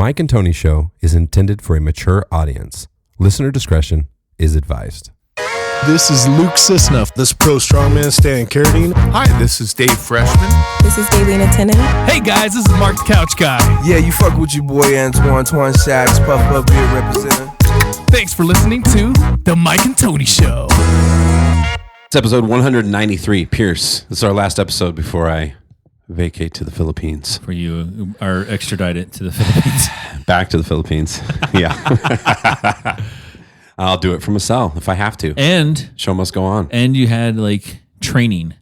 Mike and Tony Show is intended for a mature audience. Listener discretion is advised. This is Luke Sisnuff. This pro strongman Stan Carradine. Hi, this is Dave Freshman. This is Daylina Tennant. Hey guys, this is Mark the Couch Guy. Yeah, you fuck with your boy Antoine Shacks, Puff Beer representing. Thanks for listening to The Mike and Tony Show. It's episode 193. Pierce, this is our last episode before I vacate to the Philippines. For you who are extradited to the Philippines. Back to the Philippines. Yeah. I'll do it from a cell if I have to. And show must go on. And you had like training.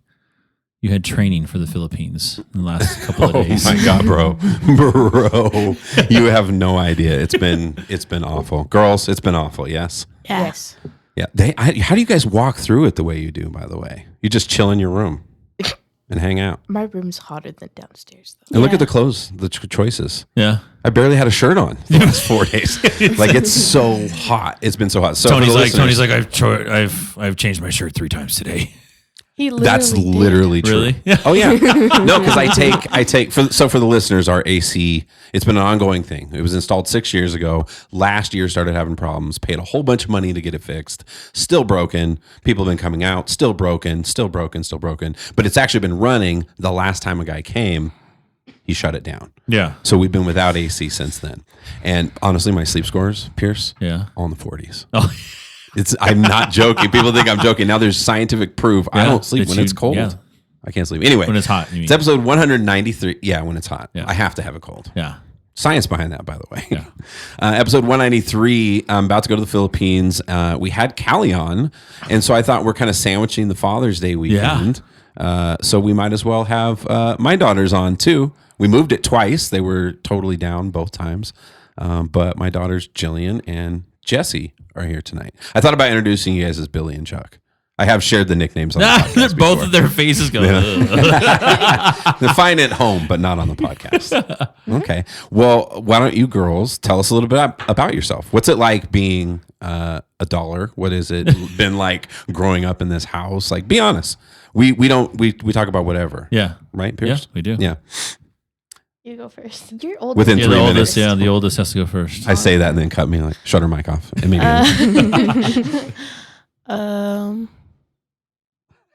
You had training for the Philippines in the last couple of days. Oh my God, bro. Bro. You have no idea. It's been awful. Girls, it's been awful, yes? Yes. Yeah. How do you guys walk through it the way you do, by the way? You just chill in your room and hang out. My room's hotter than downstairs, though. And look at the clothes, the choices. Yeah. I barely had a shirt on the last 4 days. Like, it's so hot. It's been so hot. So Tony's like, I've changed my shirt 3 times today. That's literally true. Really? Oh yeah. No, because I take for the listeners, our AC, it's been an ongoing thing. It was installed 6 years ago. Last year started having problems, paid a whole bunch of money to get it fixed. Still broken. People have been coming out, still broken. But it's actually been running. The last time a guy came, he shut it down. Yeah. So we've been without AC since then. And honestly, my sleep scores, Pierce, all in the 40s. Oh. I'm not joking. People think I'm joking. Now there's scientific proof. I don't sleep when it's cold. Yeah. I can't sleep. Anyway. When it's hot. It's episode 193. Yeah, when it's hot. Yeah. I have to have it cold. Yeah. Science behind that, by the way. Yeah. Episode 193. I'm about to go to the Philippines. We had Callie on, and so I thought we're kind of sandwiching the Father's Day weekend. Yeah. So we might as well have my daughters on too. We moved it twice. They were totally down both times. But my daughters, Jillian and Jessie, are here tonight. I thought about introducing you guys as Billy and Chuck. I have shared the nicknames on the podcast Both before. of their faces go. They're fine at home, but not on the podcast. Okay. Well, why don't you girls tell us a little bit about yourself? What's it like being a dollar? What has it been like growing up in this house? Like, be honest. We talk about whatever. Yeah. Right, Pierce? Yeah, we do. Yeah. You go first. You're older. Within 3 minutes. The oldest has to go first. I say that and then cut me, like, shut her mic off.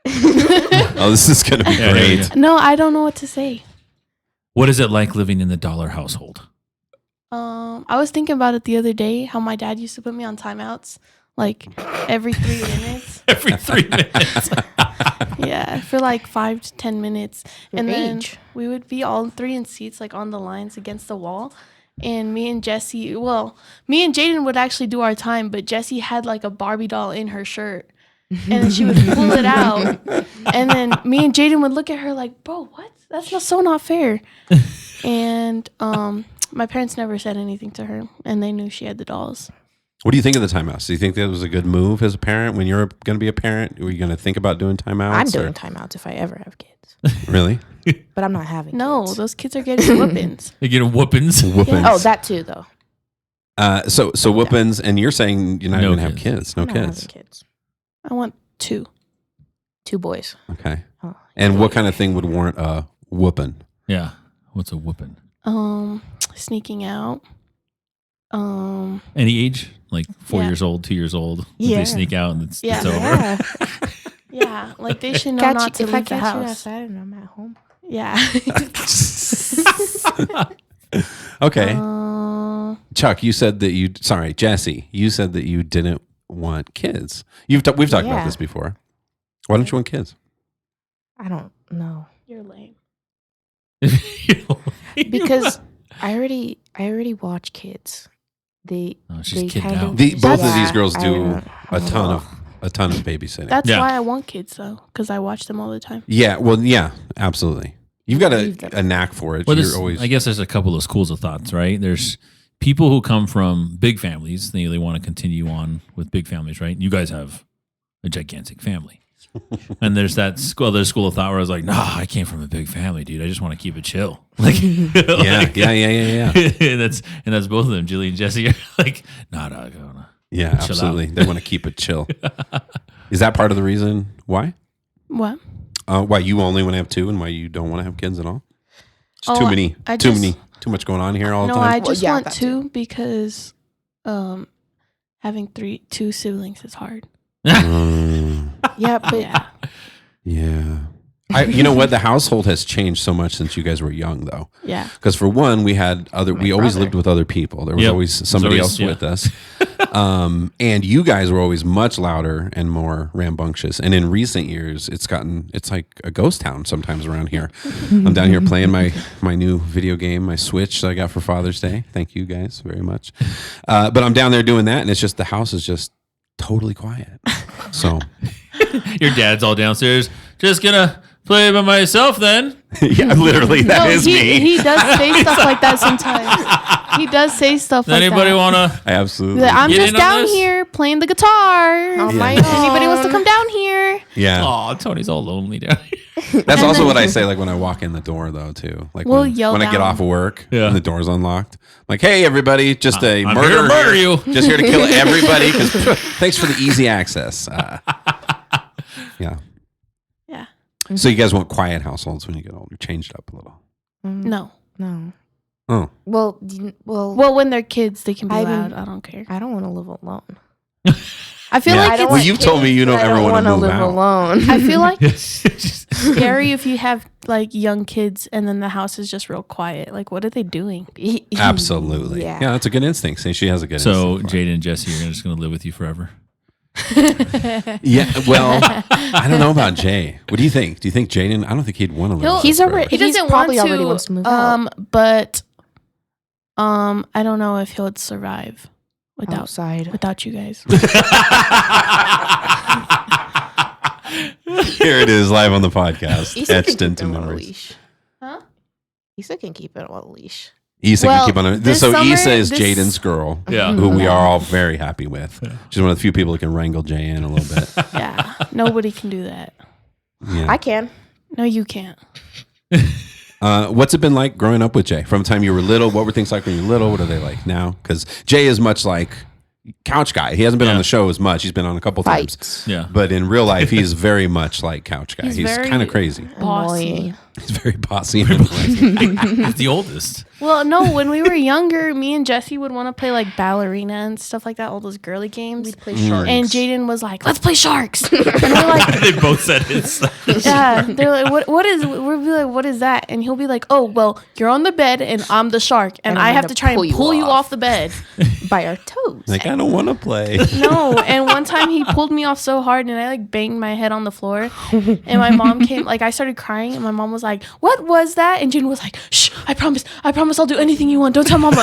Oh, this is going to be great. No, I don't know what to say. What is it like living in the dollar household? I was thinking about it the other day, how my dad used to put me on timeouts, like every 3 minutes. Every 3 minutes. Yeah, for like 5 to 10 minutes. Then we would be all 3 in seats, like on the lines against the wall. And me and Jaden would actually do our time, but Jessie had like a Barbie doll in her shirt. And then she would pull it out. And then me and Jaden would look at her like, bro, what? That's not fair. And my parents never said anything to her, and they knew she had the dolls. What do you think of the timeouts? Do you think that was a good move as a parent? When you're going to be a parent, are you going to think about doing timeouts? I'm doing timeouts if I ever have kids. Really? But I'm not having kids. Those kids are getting whoopings. They get whoopings. Yeah. Oh, that too, though. So whoopings, and you're saying you're not even going to have kids. No kids. Kids. I want 2. 2 boys. Okay. Oh, and what kind of thing would warrant a whooping? Yeah. What's a whooping? Sneaking out. Any age? Like 4 years old, 2 years old. Yeah. They sneak out and it's over. Yeah. Yeah, like they should know not to leave the house. You outside and I'm at home. Yeah. Okay. Chuck, you said that Jessie, you said that you didn't want kids. We've talked about this before. Why don't you want kids? I don't know. You're lame. Because I already watch kids. She's kid down. Both of these girls do a ton of babysitting. That's why I want kids, though, because I watch them all the time. Yeah, well, yeah, absolutely. You've got a knack for it. Well, I guess there's a couple of schools of thoughts, right? There's people who come from big families. They want to continue on with big families, right? You guys have a gigantic family. And there's that school of thought where I was like, nah, I came from a big family, dude. I just want to keep it chill. Like, yeah. and that's both of them. Jillian and Jessie are like, nah, go. Yeah, absolutely. They want to keep it chill. Is that part of the reason why? What? Why you only want to have 2 and why you don't want to have kids at all? It's Too much going on here all the No, time? I just want that two because having two siblings is hard. Yeah, but Yeah. You know what? The household has changed so much since you guys were young, though. Yeah. Because for one, we always lived with other people. There was always somebody else with us. And you guys were always much louder and more rambunctious. And in recent years, it's like a ghost town sometimes around here. I'm down here playing my new video game, my Switch that I got for Father's Day. Thank you guys very much. But I'm down there doing that, and it's just the house is just totally quiet. So Your dad's all downstairs. Just gonna play by myself then. yeah, literally, that is me. He does say stuff like that sometimes. He does say stuff Does like anybody that. wanna? Absolutely. Like, I'm Get just in on down this? here playing the guitar. on my Anybody wants to come down here? Yeah. Oh, Tony's all lonely down here. That's also what I say, like when I walk in the door, though, too. Like We'll when yell I get down. off of work Yeah. and the door's unlocked. I'm like, hey, everybody, just a I'm murder. here to murder you. Just here to kill everybody. Thanks for the easy access. Yeah. Yeah. So you guys want quiet households when you get older? Change it up a little. No. No. Oh. Well, Well, when they're kids, they can be I mean- loud. I don't care. I don't want to live alone. I feel Yeah. like Well, you've told me you don't ever want to move live out. alone. I feel like it's scary if you have like young kids and then the house is just real quiet. Like, what are they doing? Absolutely. Yeah, that's a good instinct. See, she has a good So instinct. for it. Jaden and Jesse are just gonna live with you forever. Yeah, well, I don't know about Jay. What do you think? Do you think Jaden? I don't think he'd want to live. with He's us already- He forever. doesn't probably want to. already wants to move out. But I don't know if he'll survive Outside. without you guys. Here it is, live on the podcast, Issa can etched keep into him on a memories. leash. Huh? Issa can keep it on a leash. Issa Well, can keep on. this So summer- Issa is this- Jaden's girl, Yeah. who we are all very happy with. She's one of the few people who can wrangle Jay in a little bit. Yeah, nobody can do that. Yeah. I can. No, you can't. What's it been like growing up with Jay? From the time you were little, what were things like when you were little? What are they like now? Because Jay is much like couch guy. He hasn't been on Yeah. the show as much. He's been on a couple times. Fights. Yeah. But in real life, he's very much like couch guy. He's He's very- kind of crazy. Bossy. Annoying. He's very bossy. and annoying. He's the oldest. Well, no, when we were younger, me and Jesse would want to play like ballerina and stuff like that, all those girly games. We'd play sharks. And Jaden was like, "Let's play sharks." And we're like, They both said it. "Yeah." They're like, "What is?" We'll be like, "What is that?" And he'll be like, "Oh, well, you're on the bed and I'm the shark, and And I'm I have gonna to try and pull you off the bed." by our toes. Like, I don't want to play. No, and one time he pulled me off so hard, and I like banged my head on the floor, and my mom came. Like I started crying, and my mom was like, "What was that?" And Jaden was like, "Shh, I promise, I'll do anything you want. Don't tell mama."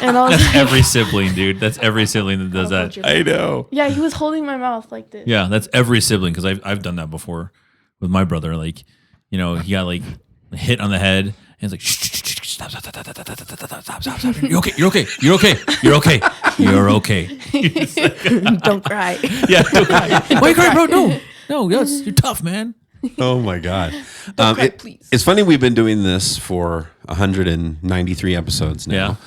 And I was That's like, every sibling, dude. That's every sibling that does that. I know. "Yeah." He was holding my mouth like this. Yeah, that's every sibling because I've done that before with my brother. Like, you know, he got like hit on the head and he's like, shh, stop. You're okay. You're okay. You're okay. You're okay. You're okay. Don't cry. Yeah. Don't cry. Why you crying, bro? No, yes, you're tough, man. Oh my God. cry, please. It's funny we've been doing this for 193 episodes now.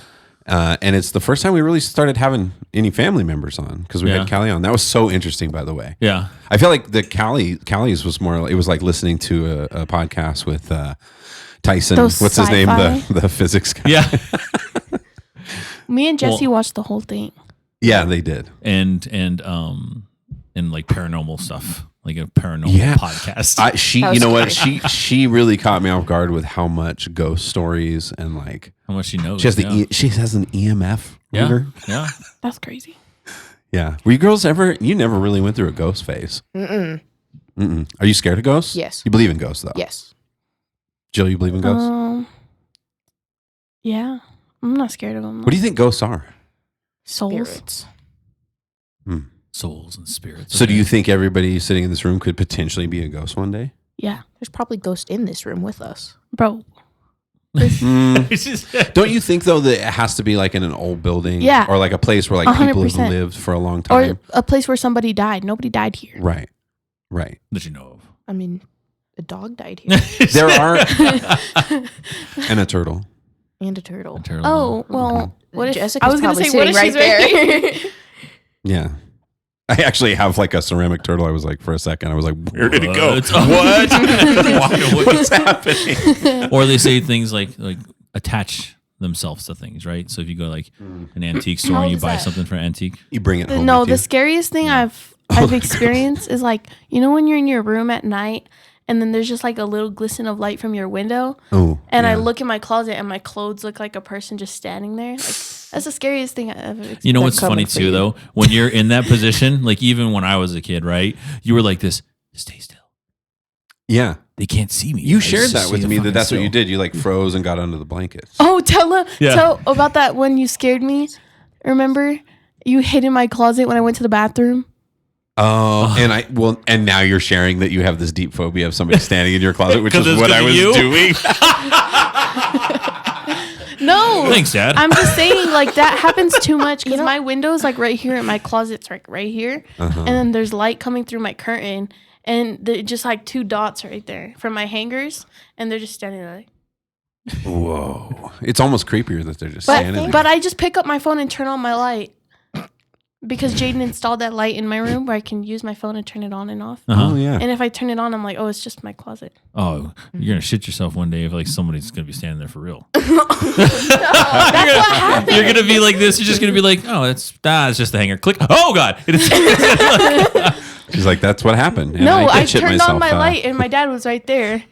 And it's the first time we really started having any family members on because we Yeah. had Callie on. That was so interesting, by the way. Yeah. I feel like the Callie's was more, it was like listening to a podcast with Tyson. Those What's his name? sci-fi? The physics guy. Yeah. Me and Jesse Well- watched the whole thing. Yeah, they did. And like paranormal stuff, like a paranormal podcast. She, That you was know what? funny. She really caught me off guard with how much ghost stories and like How much she knows. she has yeah. she has an EMF yeah. reader. Yeah. That's crazy. Yeah. Were you girls ever? You never really went through a ghost phase. Mm-mm. Mm-mm. Are you scared of ghosts? Yes. You believe in ghosts though. Yes. Jill, you believe in ghosts? Yeah, I'm not scared of them. What do you think ghosts are? Souls? Spirits. Souls and spirits. So do you think everybody sitting in this room could potentially be a ghost one day? Yeah, There's probably ghosts in this room with us. bro. Don't you think though that it has to be like in an old building? Yeah. Or like a place where like people have 100%. lived for a long Or time? a place where somebody died. Nobody died here. Right. Right. that you know of? I mean, a dog died here There are and a turtle. and a turtle. Turtle. Oh, well, what if Jessica's I was going to probably say, what if sitting she's right there? Yeah. I actually have like a ceramic turtle. I was like, for a second, I was like, where did it go? What? What? What's happening? Or they say things like attach themselves to things, right? So if you go like an antique store and you buy something for an antique, You bring it home No, with the you. scariest thing I've experienced is like, you know, when you're in your room at night and then there's just like a little glisten of light from your window. Oh, And I yeah. look in my closet and my clothes look like a person just standing there. Like, that's the scariest thing I've ever experienced. you know what's coming funny for too, you. though, when you're in that position, like even when I was a kid, right? You were like this, stay still. Yeah. They can't see me. You I shared just that with stay me, that fucking that's what you still. did. You like froze and got under the blankets. Oh, tell Yeah. about that when you scared me. Remember? You hid in my closet when I went to the bathroom. Oh, and now you're sharing that you have this deep phobia of somebody standing in your closet, which 'Cause is it's what 'cause I of was you? doing. No. Thanks, Dad. I'm just saying, like, that happens too much because my window's like right here and my closet's like right here. And then there's light coming through my curtain and just like 2 dots right there from my hangers. And they're just standing there like. Whoa. It's almost creepier that they're just standing there. But I just pick up my phone and turn on my light. Because Jaden installed that light in my room where I can use my phone and turn it on and off. Oh, yeah. And if I turn it on, I'm like, oh, it's just my closet. Oh, you're gonna shit yourself one day if like somebody's gonna be standing there for real. That's what happened. You're gonna be like this. You're just gonna be like, oh, it's just the hanger. Click. Oh God. She's like, that's what happened. And No, I did shit turned on myself, my light and my dad was right there.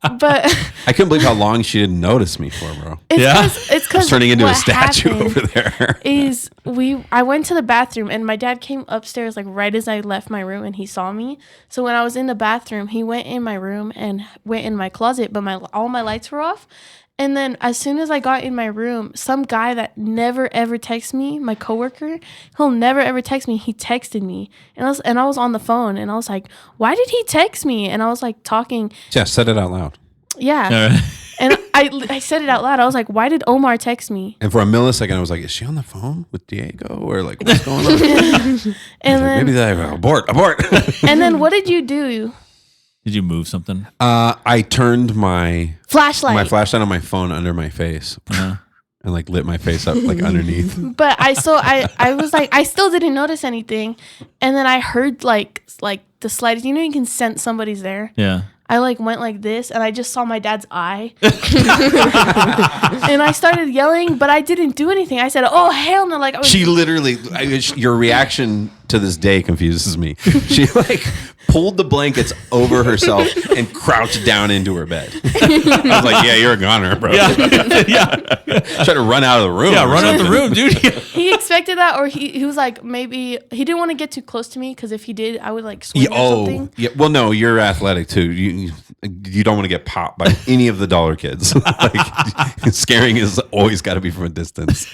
But I couldn't believe how long she didn't notice me for, bro. it's I because was turning into a statue over there. Is I went to the bathroom and my dad came upstairs like right as I left my room and he saw me. So when I was in the bathroom, he went in my room and went in my closet, but all my lights were off. And then as soon as I got in my room, some guy that never ever texts me, my coworker, he'll never ever text me. He texted me, and I was on the phone, and I was like, "Why did he text me?" And I was like talking. Yeah, said it out loud. Yeah, and I said it out loud. I was like, "Why did Omar text me?" And for a millisecond, I was like, is she on the phone with Diego? Or like, what's going on? And then Maybe they abort. and then what did you do? Did you move something? I turned my Flashlight. flashlight on my phone under my face and like lit my face up like underneath. But I was like, I still didn't notice anything, and then I heard like the slightest. You know, you can sense somebody's there. Yeah. I like went like this, and I just saw my dad's eye, and I started yelling, but I didn't do anything. I said, "Oh hell no!" Like I was, She literally, your reation to this day confuses me. She like pulled the blankets over herself and crouched down into her bed. I was like, yeah, you're a goner, bro. Yeah. Try to run out of the room. Yeah. Run out the room, dude. he expected that, or he was like, maybe he didn't want to get too close to me because if he did, I would like swing or something. Yeah. Well, no, you're athletic too. You don't want to get popped by any of the dollar kids. Like, scaring is always got to be from a distance.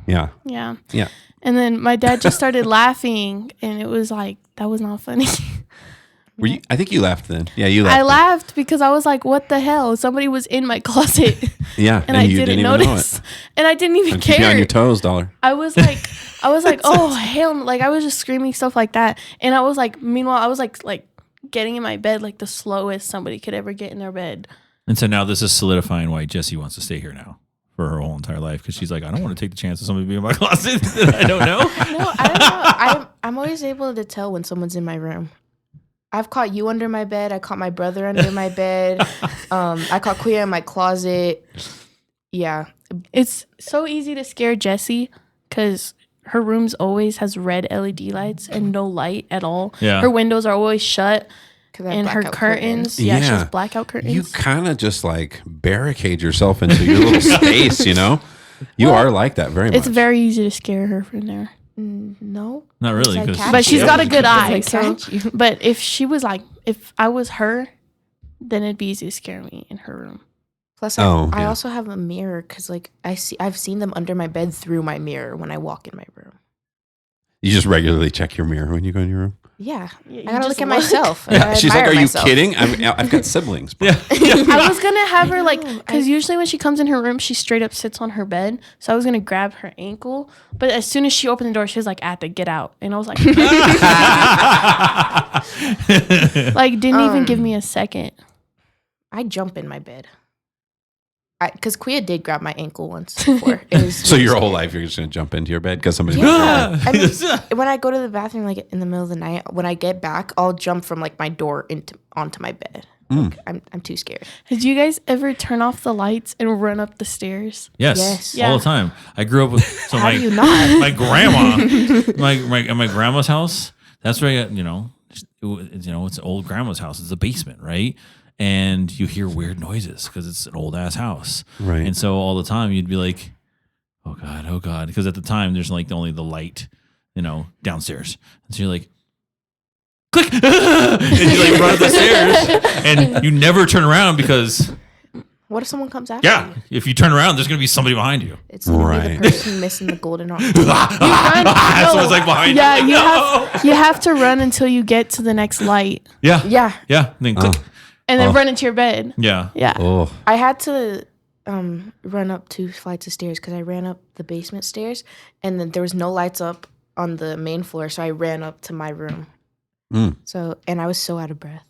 Yeah. Yeah. Yeah. And then my dad just started laughing, and it was like, that was not funny. Were you? I think you laughed then. Yeah, you laughed. I laughed because I was like, what the hell? Somebody was in my closet. Yeah, And I you didn't even know notice. it. And I didn't even Keep you care. on your toes, dollar. I was like, oh hell, like I was just screaming stuff like that, and I was like, meanwhile, I was like getting in my bed like the slowest somebody could ever get in their bed. And so now this is solidifying why Jessie wants to stay here now for her whole entire life, because she's like, I don't want to take the chance of somebody being in my closet that I don't know. No, I don't know. I'm always able to tell when someone's in my room. I've caught you under my bed. I caught my brother under my bed. I caught Kuya in my closet. Yeah. It's so easy to scare Jessie because her room's always has red LED lights and no light at all. Yeah. Her windows are always shut. I have And her blackout curtains, yeah, she has blackout curtains. You kind of just like barricade yourself into your little space, you know? You are like that very much. It's very easy to scare her from there. No. Not really. It's like 'cause- catch But she's you. got a good eye. It's like So, catch you. but if she was like, if I was her, then it'd be easy to scare me in her room. Plus, Oh, I yeah. also have a mirror because like I've seen them under my bed through my mirror when I walk in my room. You just regularly check your mirror when you go in your room? Yeah. You I gotta just look at look. myself. Yeah. I She's like, admire are you myself. kidding? I've got siblings. Bro. I was gonna have her like, because usually when she comes in her room, she straight up sits on her bed. So I was gonna grab her ankle, but as soon as she opened the door, she was like, "At the get out," and I was like, like didn't even give me a second. I jump in my bed. Because Kuya did grab my ankle once before. It was So really your whole scary. life you're just going to jump into your bed because somebody's Yeah. I mean, when I go to the bathroom like in the middle of the night, when I get back, I'll jump from like my door onto my bed. Like, I'm too scared. Did you guys ever turn off the lights and run up the stairs? Yes, Yes. all the time. I grew up with How do you not? my grandma, my grandma's house. That's where it's an old grandma's house. It's a basement, right? And you hear weird noises because it's an old ass house, Right. And so all the time you'd be like, oh god, because at the time there's like only the light, downstairs, and so you're like, click, and you like run up the stairs, and you never turn around because. What if someone comes after Yeah, you? if you turn around, there's gonna be somebody behind you. It's gonna be Right. the person missing the golden arm. Someone's like behind Yeah, you. you have to run until you get to the next light, Yeah, Yeah, and then click. and then run into your bed. Yeah, Yeah. Oh, I had to run up 2 flights of stairs because I ran up the basement stairs, and then there was no lights up on the main floor, so I ran up to my room. So, and I was so out of breath,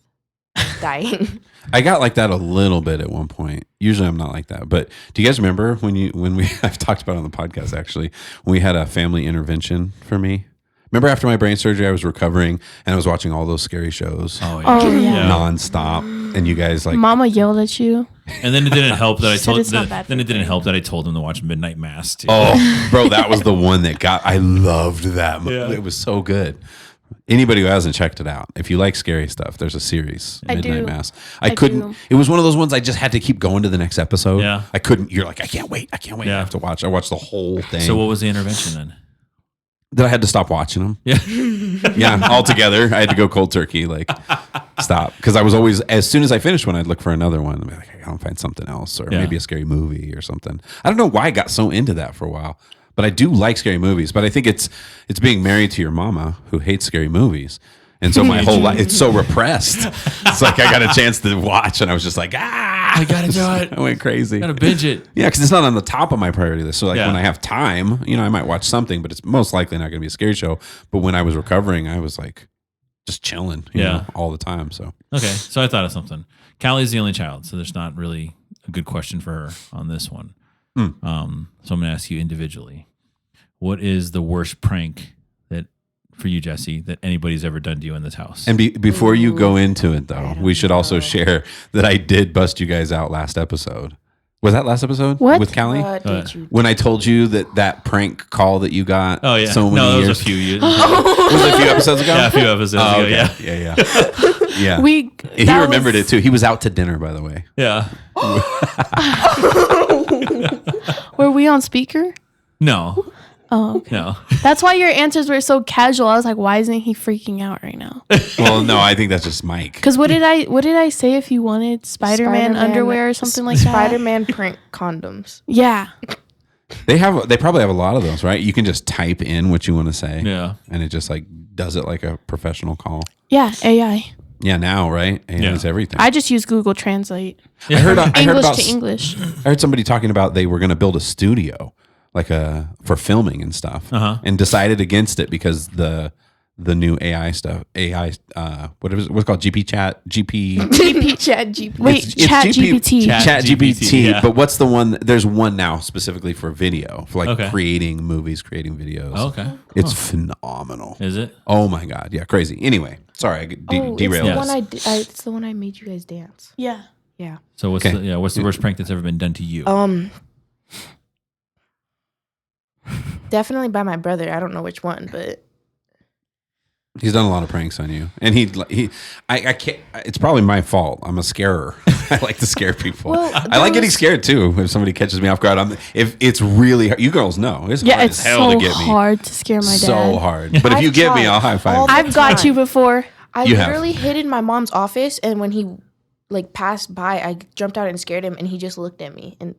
dying. I got like that a little bit at one point. Usually I'm not like that. But do you guys remember when we I've talked about it on the podcast actually, when we had a family intervention for me? Remember after my brain surgery, I was recovering and I was watching all those scary shows Oh yeah. nonstop. And you guys like, Mama yelled at you. and then it didn't help that I Said told. it's not bad Then for it didn't you. help that I told him to watch Midnight Mass too. oh, bro, that was the one that I loved that movie. Yeah. It was so good. Anybody who hasn't checked it out, if you like scary stuff, there's a series, I Midnight do. Mass. I couldn't. do. It was one of those ones I just had to keep going to the next episode. Yeah. I couldn't. You're like, I can't wait. I Yeah. have to watch. I watched the whole thing. So what was the intervention then? That I had to stop watching them. Yeah, Yeah, altogether. I had to go cold turkey, like stop. Because I was always, as soon as I finished one, I'd look for another one. I'd be like, I gotta find something else, or Yeah. maybe a scary movie or something. I don't know why I got so into that for a while, but I do like scary movies. But I think it's being married to your mama who hates scary movies. And so my whole life, it's so repressed. It's like I got a chance to watch, and I was just like, I gotta do it. I went crazy. Gotta binge it. Yeah, because it's not on the top of my priority list. So like Yeah. when I have time, I might watch something, but it's most likely not going to be a scary show. But when I was recovering, I was like just chilling, you Yeah. know, all the time. So Okay, so I thought of something. Callie's the only child, so there's not really a good question for her on this one. So I'm gonna ask you individually. What is the worst prank for you, Jesse, that anybody's ever done to you in this house? and before you go into it, though, don't we should also know. share that I did bust you guys out last episode. Was that last episode? What? With Callie? What did you? When I told you that prank call that you got oh yeah, so many no, that years. was a few years. Was it a few episodes ago? Yeah, a few episodes Oh, ago. okay. Yeah, Yeah. He that remembered was- it too. He was out to dinner, by the way. yeah. Were we on speaker? No, Oh, okay. no. That's why your answers were so casual. I was like, why isn't he freaking out right now? Well, no, I think that's just Mike. Because what did I say if you wanted Spider-Man underwear or something like that? Spider-Man prank condoms. Yeah. They probably have a lot of those, right? You can just type in what you want to say. Yeah. And it just like does it like a professional call. Yeah, AI. Yeah, now, right? AI Yeah. is everything. I just use Google Translate. I heard English about to English. I heard somebody talking about they were going to build a studio like for filming and stuff, and decided against it because the new AI stuff, what's it called? GP chat, GP. Chat GPT. Wait, It's Chat GP GPT. Chat GPT, yeah. but what's the one? There's one now specifically for video, for like Okay. creating movies, creating videos. Oh, okay. It's phenomenal. Is it? Oh my god, yeah, crazy. Anyway, sorry, I derailed. It's the Yes. one it's the one I made you guys dance. Yeah. Yeah. So what's Okay. what's the worst prank that's ever been done to you? Definitely by my brother. I don't know which one, but He's done a lot of pranks on you, and I can't. It's probably my fault. I'm a scarer. I like to scare people. Well, I like getting scared too. If somebody catches me off guard, if it's really hard, you girls know it's Yeah, hard it's as hell so to get me. hard to scare my dad. So hard. But if I've you get me, tried I'll high five. all you. the I've got you before. I You have. literally hid in my mom's office, and when he like passed by, I jumped out and scared him, and he just looked at me and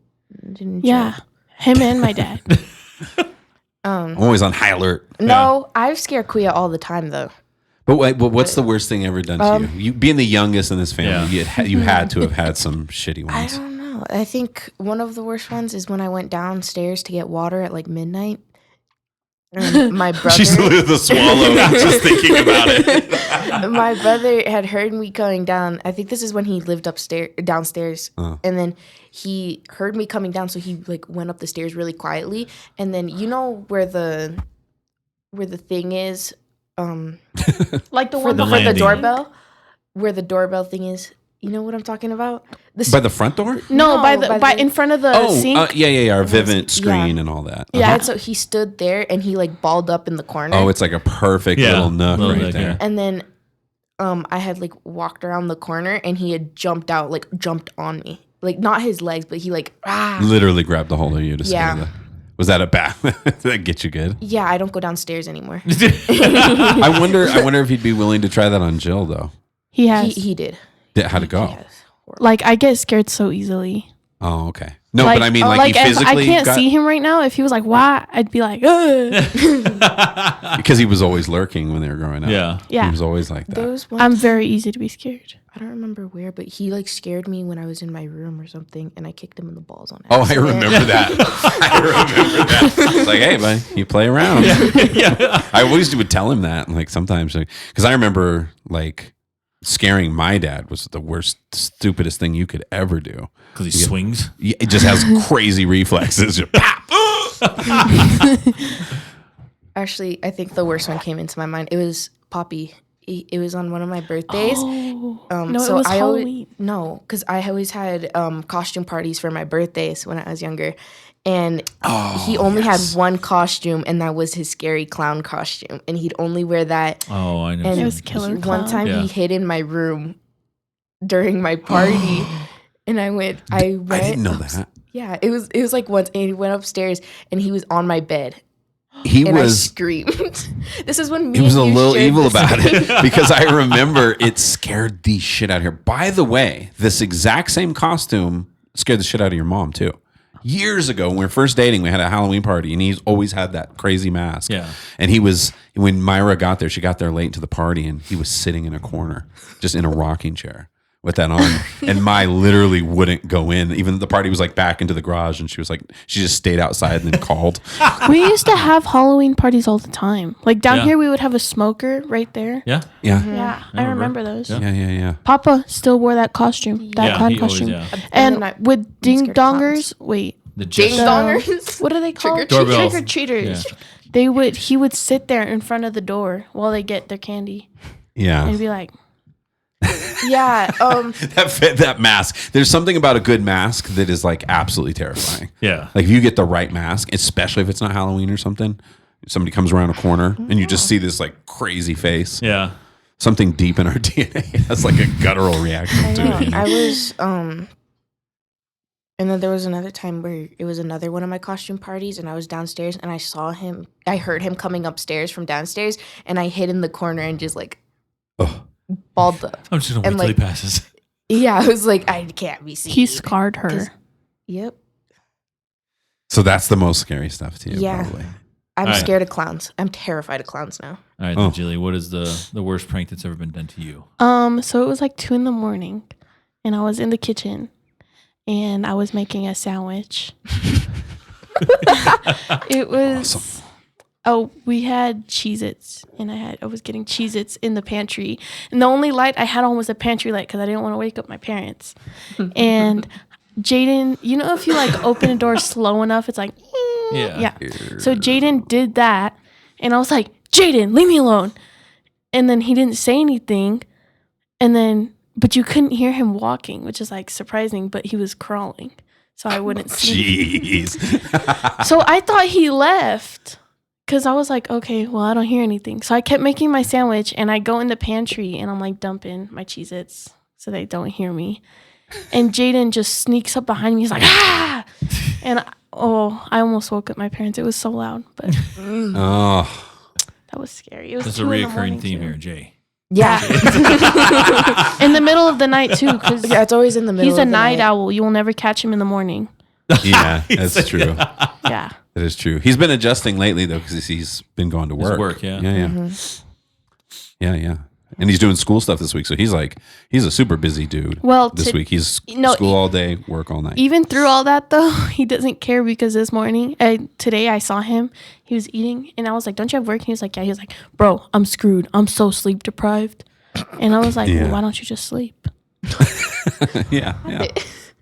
didn't Yeah. jump. Him and my dad. I'm always on high alert. No, I scare Kuya all the time though. But what's the worst thing ever done to you? You being the youngest in this family, you had to have had some shitty I ones. don't know. I think one of the worst ones is when I went downstairs to get water at like midnight. And my brother, She's the swallow just thinking about it. my brother had heard me going down. I think this is when he lived downstairs, and then he heard me coming down, so he like went up the stairs really quietly. And then you know where the thing is, Like the for one the landing. doorbell, where the doorbell thing is. You know what I'm talking about? By the front door? No, No, by in front of the sink. Yeah. Our Vivint screen and all that. Yeah, and so he stood there and he like balled up in the corner. Oh, it's like a perfect little nook right there. Yeah. And then I had like walked around the corner and he had jumped on me. Like not his legs, but he like Literally grabbed a hold of you to scare the... Was that a bad? Did that get you good? Yeah, I don't go downstairs anymore. I wonder if he'd be willing to try that on Jill though. He has. He did. How'd it go? Like I get scared so easily. Oh, okay. No, but I mean, like he physically. I can't see him right now. If he was like, "Why?" I'd be like, "Ugh." Because he was always lurking when they were growing up. Yeah. Yeah. He was always like that. Those ones, I'm very easy to be scared. I don't remember where, but he like scared me when I was in my room or something, and I kicked him in the balls on Oh, I accident. remember that. It's like, hey, buddy, you play around. Yeah. I always would tell him that, like sometimes, because I remember like scaring my dad was the worst, stupidest thing you could ever do. Because he swings. Yeah, it just has crazy reflexes. Just, pop! Actually, I think the worst one came into my mind. It was Poppy. It was on one of my birthdays. No, So it was I Halloween. because I always had costume parties for my birthdays when I was younger, and he only had one costume, and that was his scary clown costume, and he'd only wear that. Oh, I know. And It was Killer one Clown. time Yeah. he hid in my room during my party, and I went. I didn't know that. Yeah, it was like once, and he went upstairs, and he was on my bed. He And I was. screamed. This is when me He was a and you little shared evil this about thing. it because I remember it scared the shit out of her. By the way, this exact same costume scared the shit out of your mom too. Years ago, when we were first dating, we had a Halloween party, and he's always had that crazy mask. Yeah. And he was, when Myra got there, she got there late to the party, and he was sitting in a corner, just in a rocking chair with that on. And Mai literally wouldn't go in. Even the party was like back into the garage, and she was like, she just stayed outside and then called. We used to have Halloween parties all the time. Like down Yeah. here, we would have a smoker right there. Yeah. Yeah. Yeah, I remember those. Yeah. Yeah. Papa still wore that costume, that Yeah, clown he always- costume. yeah. And And then with ding scared of clowns. dongers, wait, The Ding Jessie- dongers. what are they called? Doorbells. Trick or treaters. Yeah. He would sit there in front of the door while they get their candy Yeah. and be like, Yeah. That mask. There's something about a good mask that is like absolutely terrifying. Yeah. Like if you get the right mask, especially if it's not Halloween or something, somebody comes around a corner and you just see this like crazy face. Yeah. Something deep in our DNA has like a guttural reaction to it. I was and then there was another time where it was another one of my costume parties, and I was downstairs and I heard him coming upstairs from downstairs, and I hid in the corner and just like balled up. I'm just going to wait And, till he like- passes. Yeah, I was like, I can't be seen. he scarred her. 'Cause- Yep. So that's the most scary stuff to you, Yeah. probably. I'm All right. scared of clowns. I'm terrified of clowns now. All right, then, Jillian, what is the worst prank that's ever been done to you? So it was like 2 a.m, and I was in the kitchen, and I was making a sandwich. It was. Awesome. Oh, we had Cheez-Its, and I was getting Cheez-Its in the pantry, and the only light I had on was a pantry light because I didn't want to wake up my parents. And Jaden, you know, if you like open a door slow enough, it's like, yeah. So Jaden did that, and I was like, Jaden, leave me alone. And then he didn't say anything, and then but you couldn't hear him walking, which is like surprising, but he was crawling, so I wouldn't see. Jeez. So I thought he left. Because I was like, okay, well, I don't hear anything. So I kept making my sandwich, and I go in the pantry, and I'm like dumping my Cheez-Its so they don't hear me. And Jaden just sneaks up behind me. He's like, ah! And I almost woke up my parents. It was so loud, but Oh. that was scary. It was That's a 2 a.m. reoccurring theme too. here, Jay. Yeah. In the middle of the night, too, because Yeah, it's always in the middle he's a of the night night. owl. You will never catch him in the morning. Yeah, that's true. Yeah. That is true. He's been adjusting lately, though, because he's been going to work. Yeah. Yeah. And he's doing school stuff this week. So he's a super busy dude. Well, this week he's no, school all day, work all night. Even through all that, though, he doesn't care because this morning, today I saw him. He was eating, and I was like, don't you have work? And he was like, yeah. He was like, bro, I'm screwed. I'm so sleep deprived. And I was like, Yeah. well, why don't you just sleep? yeah.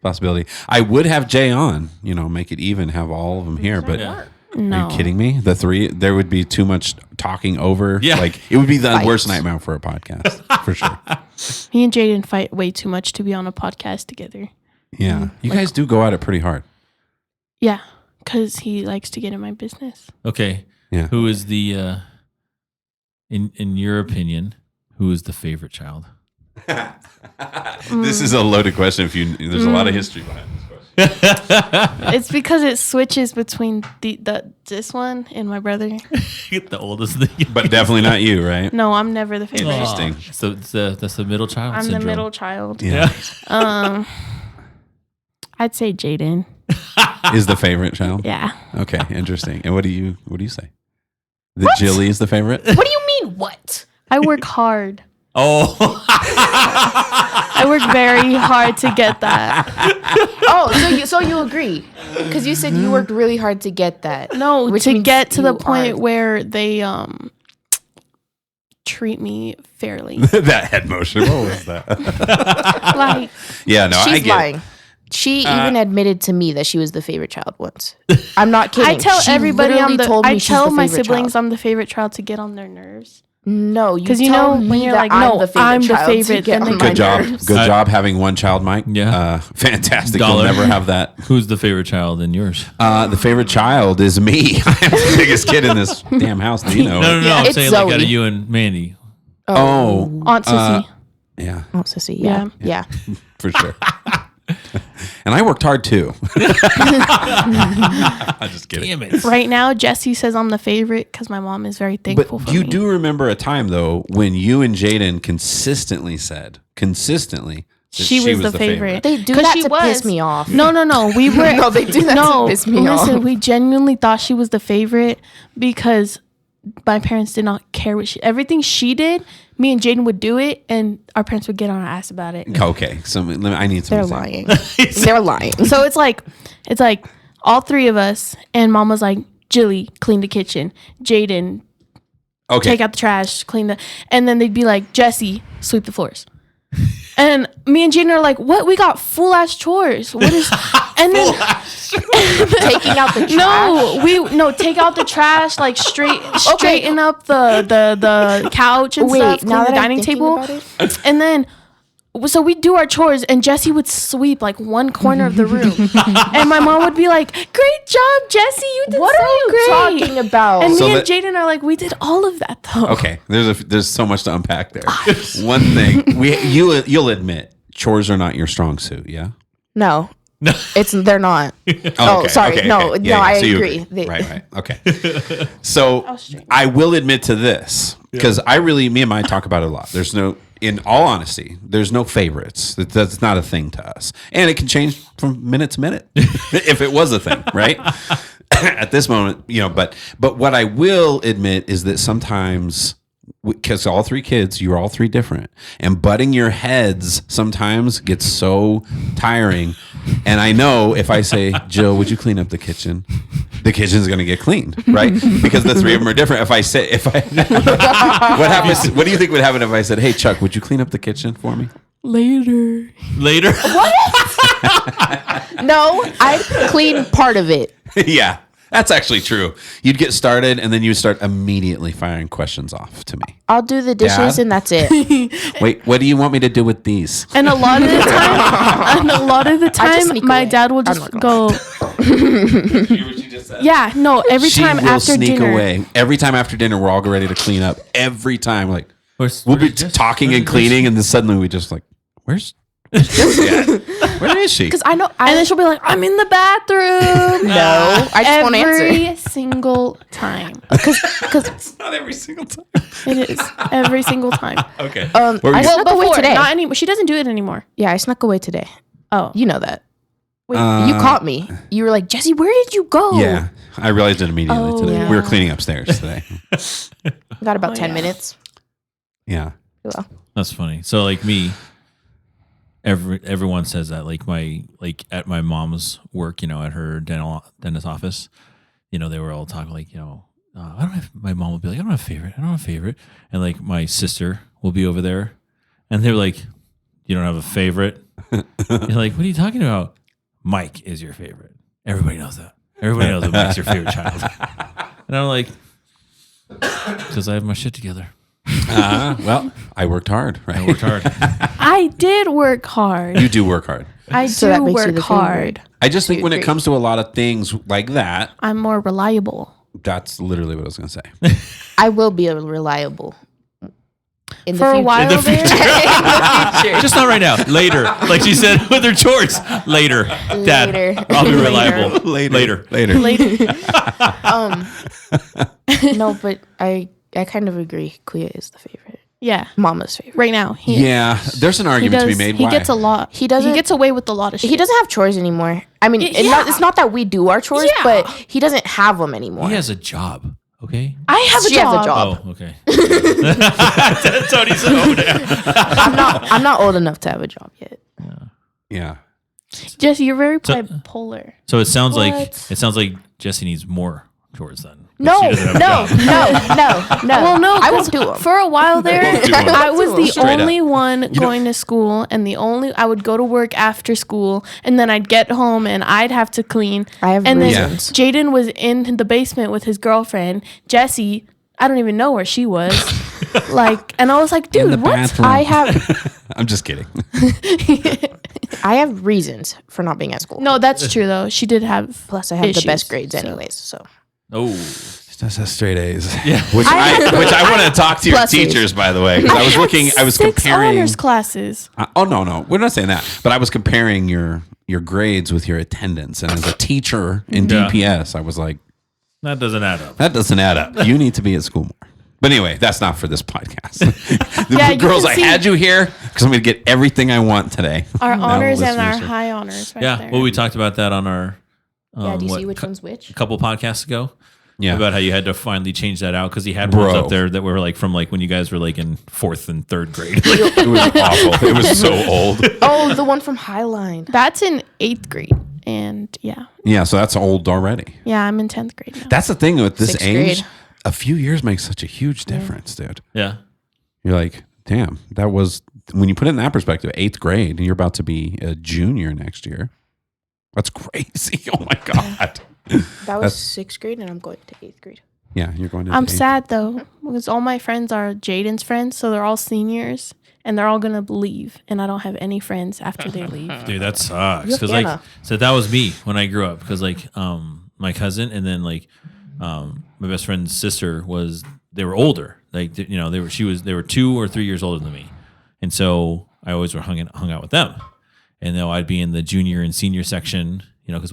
Possibility. I would have Jay on, make it even, have all of them here, but No. are you kidding me? The 3, there would be too much talking over. Yeah. Like, it would be the Fights. worst nightmare for a podcast, for sure. Me and Jaden fight way too much to be on a podcast together. Yeah. You guys do go at it pretty hard. Yeah, because he likes to get in my business. Okay. Yeah. Who is the, in your opinion, who is the favorite child? This is a loaded question. There's a lot of history behind this question. It's because it switches between this one and my brother. The oldest thing. But definitely not you, right? No, I'm never the favorite. Interesting. So that's the middle child I'm syndrome. the middle child. Yeah. I'd say Jaden. Is the favorite child? Yeah. Okay, interesting. And what do you say? Jilly is the favorite? What do you mean? What? I work hard. Oh. I work very hard to get that. Oh, so you agree? Because you said you worked really hard to get that. No, which to means get to the you point are- where they treat me fairly. That head motion. What was that? Like, Yeah, no, I She's get lying. She even admitted to me that she was the favorite child once. I'm not kidding. I tell She everybody literally told me I she's tell the my favorite siblings child. I'm the favorite child to get on their nerves. No, you Because tell when me you're that like, I'm no, the favorite I'm the child to favorite, get then on they my Good job. nerves. Good job having one child, Mike. Yeah. Fantastic. Dollar. You'll never have that. Who's the favorite child in yours? The favorite child is me. I'm the biggest kid in this damn house. Do you know? No, it? I'm it's saying like out of Zoe. you and Mandy. Oh, Aunt Sissy. yeah, Oh, sissy, yeah. for sure. And I worked hard too. I'm just kidding. Damn it. Right now, Jessie says I'm the favorite because my mom is very thankful But for you me. do remember a time though when you and Jaden consistently said that She was the favorite. They do 'Cause that she to was. piss me off. No. We were. No, they do that to piss me listen, off. we genuinely thought she was the favorite because my parents did not care what everything she did. Me and Jaden would do it, and our parents would get on our ass about it. Okay, so I need some. They're lying. They're lying. So it's like all three of us, and Mom was like, "Jilly, clean the kitchen. Jaden, Okay, take out the trash, and then they'd be like, Jessie, sweep the floors." And me and Jaden are like, "What? We got full ass chores. What is?" And then Taking out the trash. take out the trash, like straighten up the couch and stuff, clean now the that I'm dining thinking table, about it. and then. So we'd do our chores, and Jessie would sweep like one corner of the room, and my mom would be like, "Great job, Jessie! You did What so are you great." talking about? And So me and that- Jaden are like, "We did all of that though." okay. There's so much to unpack there. One thing you'll admit chores are not your strong suit. Yeah. No. They're not. Oh, okay, sorry. okay, No, okay. no, I so you agree. Right. Okay. So I will admit to this because me and Mike talk about it a lot. In all honesty, there's no favorites. That's not a thing to us, and it can change from minute to minute if it was a thing, right? At this moment, but what I will admit is that sometimes. Because all three kids, you're all three different, and butting your heads sometimes gets so tiring. And I know if I say, "Jill, would you clean up the kitchen's going to get cleaned, right?" Because the three of them are different. What happens? What do you think would happen if I said, "Hey, Chuck, would you clean up the kitchen for me?" Later. No, I'd clean part of it. Yeah, that's actually true. You'd get started, and then you would start immediately firing questions off to me. I'll do the dishes Dad? and that's it. Wait, what do you want me to do with these? And a lot of the time, sneak my away. dad will I'm just not go. Yeah, no. Every She time will after sneak dinner, away. Every time after dinner, we're all ready to clean up. Every time, like Where's we'll be Jess? talking Where's and cleaning, and then suddenly we just like, where's Jessie at? Where is she? Because I know. and then she'll be like, "I'm in the bathroom." No, I just won't answer. Every single time. Because Not every single time. It is every single time. Okay. I you- snuck away Before, today. not anymore. She doesn't do it anymore. Yeah, I snuck away today. Oh, You know that. wait. You caught me. You were like, Jessie, where did you go? Yeah, I realized it immediately Oh, today. yeah. We were cleaning upstairs today. Got about 10 yeah. minutes. Yeah. Well, That's funny. So like me, everyone says that like at my mom's work, at her dentist office, they were all talking like, I don't have, my mom will be like, I don't have a favorite. And like my sister will be over there and they're like, you don't have a favorite? You're like, what are you talking about? Mike is your favorite. Everybody knows that. Everybody knows that Mike's your favorite child. And I'm like, because I have my shit together. Well, I worked hard, right? I worked hard. I did work hard. You do work hard. I So do that makes you work the hard. favorite. I just think when it comes to a lot of things like that, I'm more reliable. that's literally what I was going to say. I will be reliable. In For a future. while In the there. future. Just not right now. Later. Like she said with her chores. Later. Dad, Later. I'll be reliable. Later. Later. No, but I kind of agree. Kuya is the favorite. Yeah. Mama's favorite. Right now. Yeah, there's an argument to be made. He Why? gets a lot. He doesn't- He gets away with a lot of shit. He doesn't have chores anymore. I mean, it's not that we do our chores, Yeah. but he doesn't have them anymore. He has a job. Okay. I have She a has job. a job. Oh, okay. Tony said, oh, damn. I'm not old enough to have a job yet. Yeah. Jesse, you're very So- bipolar. So it sounds What? like Jesse needs more chores then. No, She doesn't have a no, job. no. Well, no, I 'cause won't do them. for a while there, do 'em. I was the Straight only up. one going to school, and I would go to work after school, and then I'd get home and I'd have to clean. I have and then reasons. Jaden was in the basement with his girlfriend. Jessie, I don't even know where she was. And I was like, In the dude, what? bathroom. I have I'm just kidding. I have reasons for not being at school. No, that's true though. She did have. Plus, I have the issues, best grades so. anyways. So Oh. Just has straight A's. Yeah. Which I want to talk to your Pluses. teachers, by the way. 'Cause I was looking. I was 6 comparing. honors classes. Oh no, we're not saying that. But I was comparing your grades with your attendance, and as a teacher in Yeah. DPS, I was like, That doesn't add up. that doesn't add up. You need to be at school more. But anyway, that's not for this podcast. Yeah, you Girls, can I see- had you here because I'm going to get everything I want today. Our Now honors and our listeners are- high honors. Right Yeah. there. Well, we talked about that on our yeah, do you see what, which one's which? a couple podcasts ago. Yeah. About how you had to finally change that out because he had ones Bro. up there that were like from like when you guys were like in 4th and 3rd grade. It was awful. It was so old. Oh, the one from Highline. That's in 8th grade, and yeah, Yeah, so that's old already. yeah, I'm in 10th grade now. That's the thing with this 6th age. grade. A few years makes such a huge difference, dude. Yeah. You're like, damn, that was when you put it in that perspective, 8th grade, and you're about to be a junior next year. That's crazy. Oh my God. That was 6th grade, and I'm going to 8th grade. Yeah, you're going to. I'm sad though because all my friends are Jaden's friends, so they're all seniors and they're all gonna leave, and I don't have any friends after they leave. Dude, that sucks. You have Because like, Anna. so that was me when I grew up. Because like, my cousin and then like, my best friend's sister they were older. Like, they were 2 or 3 years older than me, and so I always hung out with them. And though I'd be in the junior and senior section, because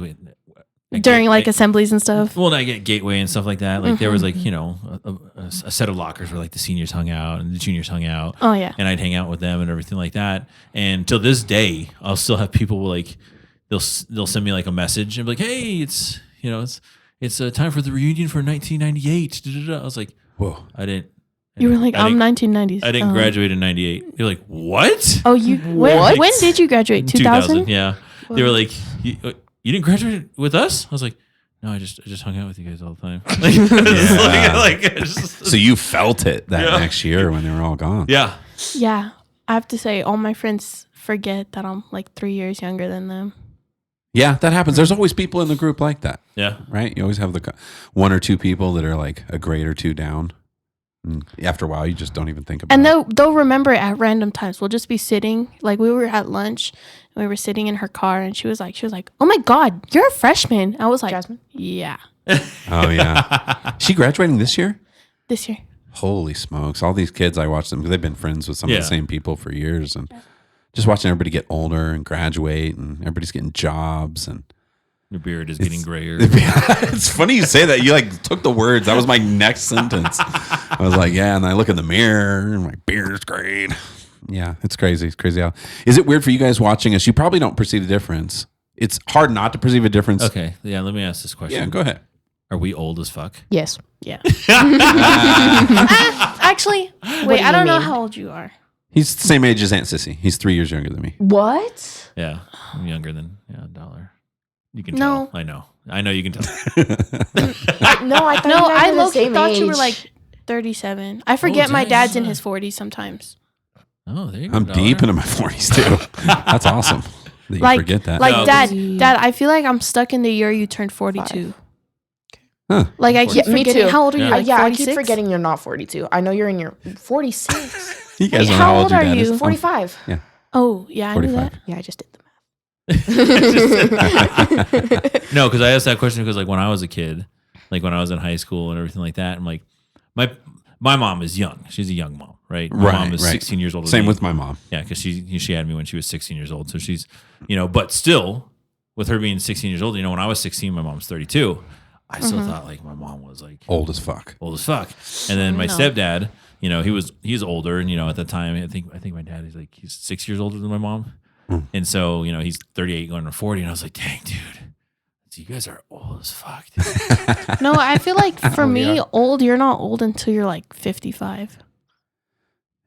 During like assemblies and stuff. Well, I get gateway and stuff like that. Like there was like a set of lockers where like the seniors hung out and the juniors hung out. Oh yeah. And I'd hang out with them and everything like that. And till this day, I'll still have people like they'll send me like a message and be like, "Hey, it's time for the reunion for 1998." I was like, Whoa. I didn't. You were like, I I'm didn't- 1990s. I didn't graduate in '98. They're like, "What?" Oh, you What? when did you graduate? 2000? Yeah. They were like, "You didn't graduate with us?" I was like, "No, I just hung out with you guys all the time." So you felt it that Yeah. next year when they were all gone. Yeah. Yeah, I have to say, all my friends forget that I'm like 3 years younger than them. Yeah, that happens. There's always people in the group like that, Yeah. right? You always have the one or two people that are like a grade or two down. And after a while, you just don't even think about And it. they'll remember it at random times. We'll just be sitting, like we were at lunch, and we were sitting in her car, and she was like, "Oh my God, you're a freshman." I was like, Jasmine? "Yeah, Oh, yeah. She graduating this year? this year." Holy smokes. All these kids, I watch them because they've been friends with some of Yeah. the same people for years. And just watching everybody get older and graduate and everybody's getting jobs. And Your beard is getting grayer. it's funny you say that. You like took the words. That was my next sentence. I was like, yeah. And I look in the mirror and my beard's great. Yeah, it's crazy. It's crazy how. Is it weird for you guys watching us? You probably don't perceive a difference. It's hard not to perceive a difference. Okay. Yeah. Let me ask this question. Yeah, go ahead. Are we old as fuck? Yes. Yeah. Actually, wait, do I you don't know mean? how old you are. He's the same age as Aunt Sissy. He's 3 years younger than me. What? Yeah. I'm younger than a dollar. You can No. tell. I know you can tell. No, I thought No, you guys I were the low-key same thought age. you were like 37. I forget my dang. dad's in his 40s sometimes. Oh, there you go. I'm deep into my 40s too. That's awesome. That you Like, forget that. like No. dad, I feel like I'm stuck in the year you turned 42. Like I keep me forgetting. too. How old are you? Like I 46? keep forgetting you're not 42. I know you're in your 46. You guys Wait, know how how old old your are dad is? you? 45. Yeah. Oh, yeah, I knew 45. that. Yeah, I just did the math. No, because I asked that question because like when I was a kid, like when I was in high school and everything like that, I'm like, my mom is young. She's a young mom, right? My mom is 16 years old. Same with my mom. Yeah, because she had me when she was 16 years old. So she's, but still, with her being 16 years old, when I was 16, my mom's 32. I still thought like my mom was like Old as fuck. And then my stepdad, he's older, and at the time, I think my dad is he's 6 years older than my mom, and so he's 38 going to 40, and I was like, dang, dude. You guys are old as fuck, dude. No, I feel like for me, old, you're not old until you're like 55.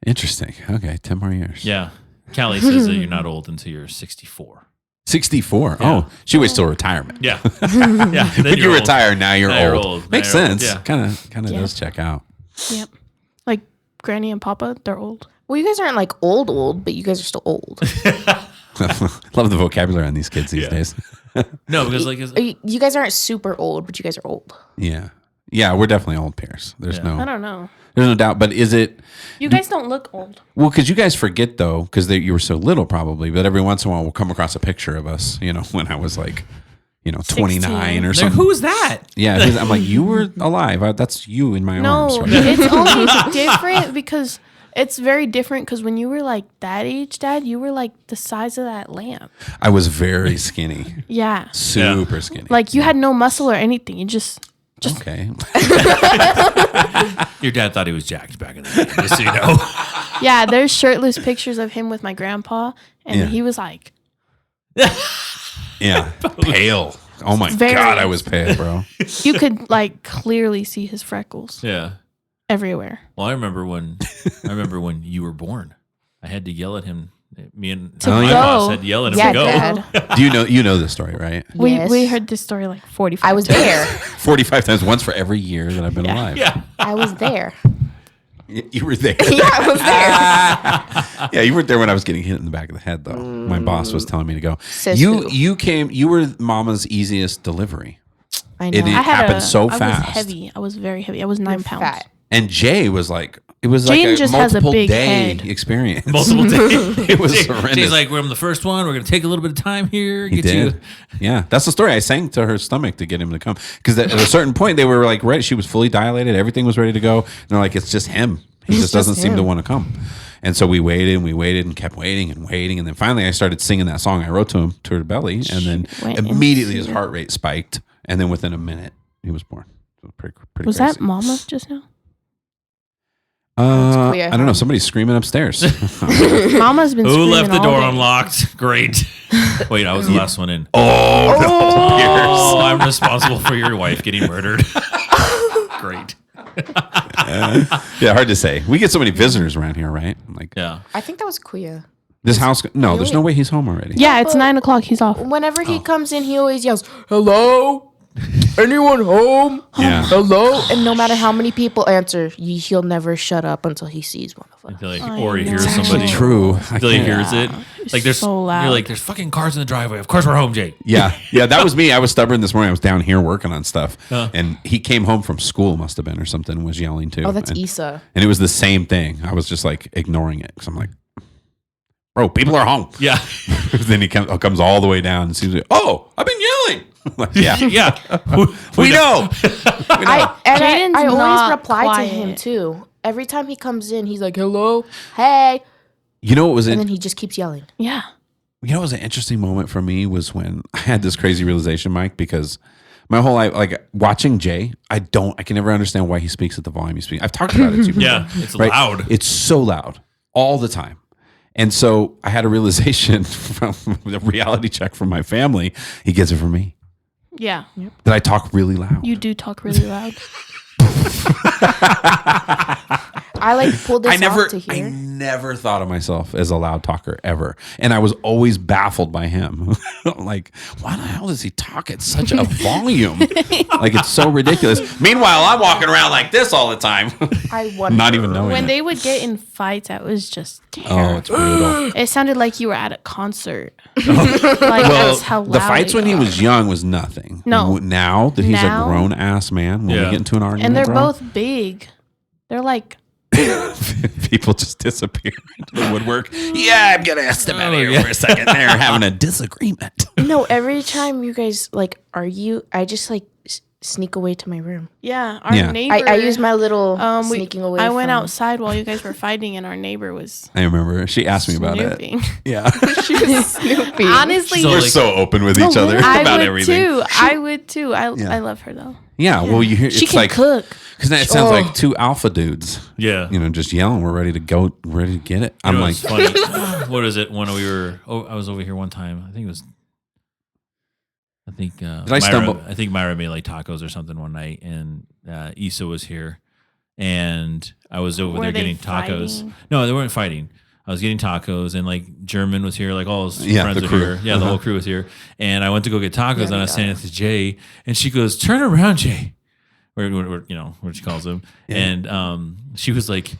Interesting. Okay, 10 more years. Yeah. Callie says that you're not old until you're 64. 64. Yeah. Oh, she waits till retirement. Yeah. Yeah. When you retire, now you're Now you're old. old. Makes Now you're old. sense. Yeah. Kind of does check out. Yep. Like Granny and Papa, they're old. Well, you guys aren't like old, but you guys are still old. Love the vocabulary on these kids these days. No, because You guys aren't super old, but you guys are old. Yeah. Yeah, we're definitely old peers. There's I no don't know. there's no doubt. But is it You guys don't look old. well, because you guys forget though, because you were so little probably, but every once in a while we'll come across a picture of us, when I was like, 29 or something. who's that? Yeah, I'm like, you were alive. That's you in my arms. No, Right? it's only different because it's very different because when you were like that age, Dad, you were like the size of that lamp. I was very skinny. Yeah. Super skinny. Like you had no muscle or anything. You just okay. Your dad thought he was jacked back in the day, just so you know. Yeah, there's shirtless pictures of him with my grandpa, and Yeah. he was like, Yeah. Pale. Oh my Very. God, I was pale, bro. you could like clearly see his freckles Yeah. everywhere. Well, I remember when you were born. I had to yell at him. Me and To my go. boss had to yell at him Yeah, to go. Dad. Do you know this story, right? Yes. We heard this story like 45 I was times. there. 45 times, once for every year that I've been alive. Yeah. I was there. You were there. Yeah, I was there. Yeah, you weren't there when I was getting hit in the back of the head, though. My boss was telling me to go. Says You who? you were Mama's easiest delivery. I know. It I had happened so I fast. was heavy. I was very heavy. I was 9 pounds. Fat. And Jay was like, it was Jaden like a just has a multiple big day head. experience. Multiple days. It was horrendous. She's like, we're on the first one. We're going to take a little bit of time here. He did. Yeah, that's the story. I sang to her stomach to get him to come because at a certain point they were like, ready. She was fully dilated. Everything was ready to go. And they're like, it's just him. He just doesn't seem to want to come. And so we waited and kept waiting and waiting. And then finally I started singing that song I wrote to him, to her belly. And then Went immediately his into heart rate spiked. And then within a minute, he was born. So pretty Was crazy. that Mama just now? I don't know. Somebody's screaming upstairs. Mama's been Who screaming left the all door day. unlocked? Great. Wait, I was the last one in. Oh, I'm responsible for your wife getting murdered. Great. yeah, hard to say. We get so many visitors around here, right? Like, Yeah. I think that was Kuya. this house. No, there's no way he's home already. Yeah, it's But- 9 o'clock. He's off. Whenever he comes in, he always yells, "Hello? Anyone home? Yeah. Hello?" And no matter how many people answer, he'll never shut up until he sees one of us. Until like, I or he know. hears It's somebody. actually True. Until he hears it. It's Like there's so loud. You're like, there's fucking cars in the driveway. Of course we're home, Jake. Yeah, that was me. I was stubborn this morning. I was down here working on stuff, and he came home from school, must have been, or something, and was yelling too. Oh, that's and, Issa. and it was the same thing. I was just like ignoring it because I'm like, bro, people are home. Yeah. Then he comes all the way down and seems like, oh, I've been yelling. I'm like, yeah, Yeah. we know. Jaden's I always not reply to quiet. him too. Every time he comes in, he's like, "Hello, hey," You know what was and in, then he just keeps yelling. Yeah. You know what was an interesting moment for me was when I had this crazy realization, Mike, because my whole life, like watching Jay, I can never understand why he speaks at the volume he speaks. I've talked about it to you. Yeah. It's Right? loud. It's so loud all the time. And so I had a realization from the reality check from my family. He gets it from me. Yeah. That I talk really loud. You do talk really loud. I like pulled this off to I hear. never thought of myself as a loud talker ever. And I was always baffled by him. Like, why the hell does he talk at such a volume? Like, it's so ridiculous. Meanwhile, I'm walking around like this all the time. I wonder. Not even knowing When it. they would get in fights, that was just Oh, terrible. it's brutal. It sounded like you were at a concert. Like, Well, that's how loud the fights they when he are. was young was nothing. No. Now that he's Now- a grown ass man, when we Yeah. get into an argument, And they're bro, both big. They're like, people just disappear into the woodwork. Yeah, I'm gonna step out of here for a second. They're having a disagreement. No, every time you guys like argue, I just like sneak away to my room. yeah, our Yeah. neighbor. I use my little we- sneaking away. I went from- outside while you guys were fighting, and our neighbor was I remember she asked me about it. snooping. Yeah, Snoopy. Honestly, So, we're like- so open with each other I about would everything. too. I would too. I Yeah. love her though. Yeah, well, you hear She it's can like cook. because it sounds Oh. like two alpha dudes, Yeah. just yelling. We're ready to go, ready to get it. I'm You know, like, it's funny. What is it? When we were, I was over here one time. I think it was. Did I stumble? I think Myra made like tacos or something one night, and Issa was here, and I was over Were there they getting tacos. fighting? No, they weren't fighting. I was getting tacos, and like German was here, like all his Yeah, friends the were crew. here. Yeah, the whole crew was here, and I went to go get tacos, and I was standing next to Jay, and she goes, "Turn around, Jay," or what she calls him, and she was like,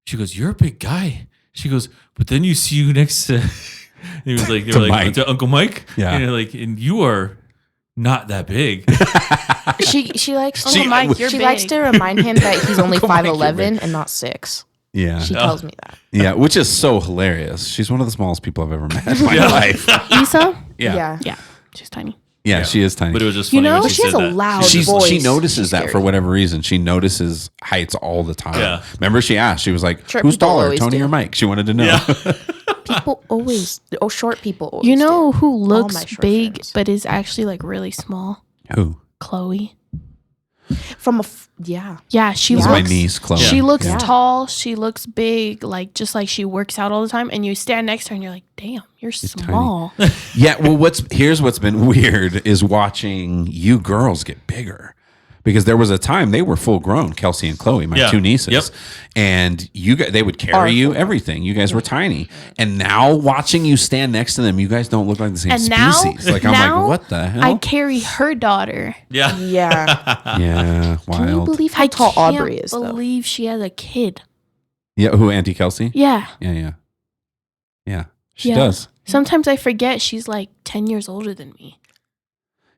she goes, "You're a big guy." She goes, "But then you see you next to," he was like, they To were like Mike. to Uncle Mike, Yeah. and like, and you are not that big. She likes Uncle to, Mike, you're she big. likes to remind him that he's only Uncle Mike, you're 5'11" and not 6. yeah, She tells me that. yeah, which is so hilarious. She's one of the smallest people I've ever met in my life. Issa? Yeah. Yeah, she's tiny. Yeah, she is tiny. But it was just You funny know, when She has said a that. loud she voice. notices She's that for scary. whatever reason. She notices heights all the time. Yeah. Remember, she asked. She was like, Short "Who's people taller, always Tony do. or Mike?" She wanted to know. Yeah. People always, short people always You know do. who my looks short big friends. but is actually like really small? Who? Chloe. From yeah. Yeah, she This Yeah. is my looks. niece, Chloe. She looks Yeah. tall. She looks big. Like just like she works out all the time. And you stand next to her and you're like, damn, you're small. Yeah. Well, here's what's been weird is watching you girls get bigger. Because there was a time they were full grown, Kelsey and Chloe, my Yeah. two nieces, Yep. and they would carry you everything. You guys were tiny, and now watching you stand next to them, you guys don't look like the same And now, species. Like I'm now like, what the hell? I carry her daughter. Yeah. Yeah. Yeah, wild. Can you believe how tall Aubrey is, I though? can't believe she has a kid. Yeah, who? Auntie Kelsey? Yeah. Yeah. She Yeah. does. Sometimes I forget she's like 10 years older than me.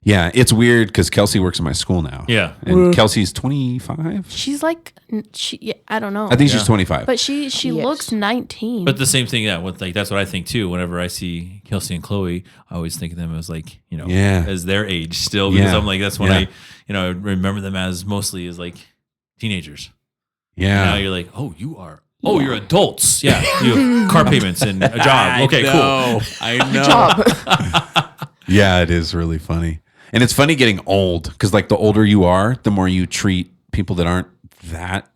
Yeah, it's weird because Kelsey works in my school now. Yeah. And Kelsey's 25. She's like, I don't know. I think Yeah. she's 25. But she Yes. looks 19. But the same thing, yeah. That's what I think too. Whenever I see Kelsey and Chloe, I always think of them as like, Yeah. as their age still. Because Yeah. I'm like, that's when Yeah. I remember them as mostly as like teenagers. Yeah. Now you're like, oh, you're adults. Yeah. You have car payments and a job. Okay, cool. I know. Job. Yeah, it is really funny. And it's funny getting old because, like, the older you are, the more you treat people that aren't that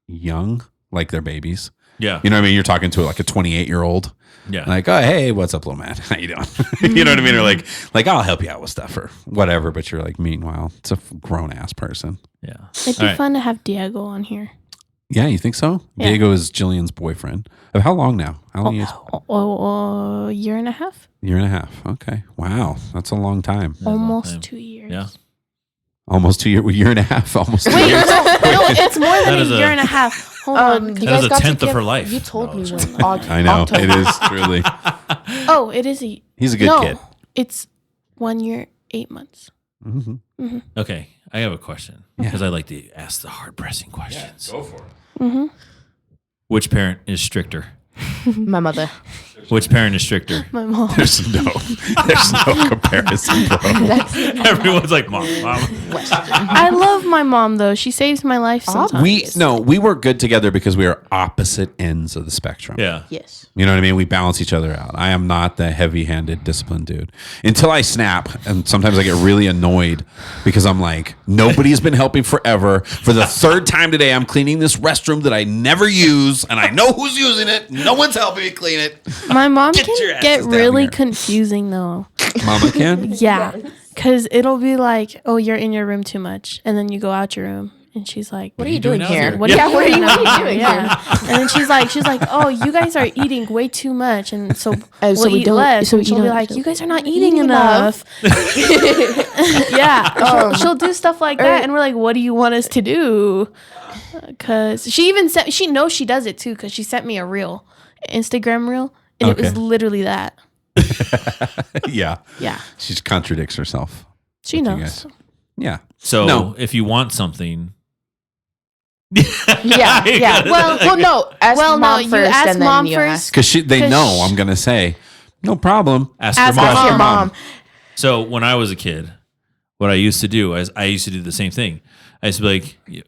young like they're babies. Yeah. You know what I mean? You're talking to like a 28-year-old. Yeah. Like, oh, hey, what's up, little man? How you doing? You know what I mean? Or like, I'll help you out with stuff or whatever. But you're like, meanwhile, it's a grown ass person. Yeah. It'd be All right. fun to have Diego on here. Yeah, you think so? Yeah. Diego is Jillian's boyfriend. Of how long now? How long is? A year and a half? Year and a half. Okay. Wow, that's a long time. That's a long Almost time. 2 years. Yeah. Almost 2 years. Year and a half. Almost. 2 Wait, years. no, it's more than That a is year a- and a half. Hold You on. That guys is a got to tenth of give- her life. You told No, me it's when. I know. October. It is truly. Oh, it is a. He's a good no, kid. It's 1 year, 8 months. Mm-hmm. Okay. I have a question because I like to ask the hard pressing questions. Go for it. Mm-hmm. Which parent is stricter? My mother. Which parent is stricter? My mom. There's no comparison, bro. Everyone's like, Mom. I love my mom though. She saves my life sometimes. We work good together because we are opposite ends of the spectrum. Yeah. Yes. You know what I mean? We balance each other out. I am not the heavy-handed, disciplined dude. Until I snap, and sometimes I get really annoyed because I'm like, nobody's been helping forever. For the third time today, I'm cleaning this restroom that I never use, and I know who's using it. No one's helping me clean it. My mom Get your can asses get down really here. confusing though. Mama can? Yeah. Because it'll be like, oh, you're in your room too much. And then you go out your room And she's like, What are you doing out here? here? What are you doing yeah. And then she's like, oh, you guys are eating way too much, and so Oh, we'll eat less. So she'll be like, you guys are not eating enough. Yeah, she'll do stuff like that, and we're like, what do you want us to do? Because she even sent, she knows she does it too, because she sent me a reel, Instagram reel, and it was literally that. Yeah. Yeah, She contradicts herself. she with you knows. guys. Yeah. So No. if you want something, Yeah. Well, no. Ask mom you first, ask and then mom you first. ask. Because they 'Cause know I'm going to say, no problem. ask Ask your mom. your Your mom. So when I was a kid, what I used to do is I used to do the same thing. I used to be like,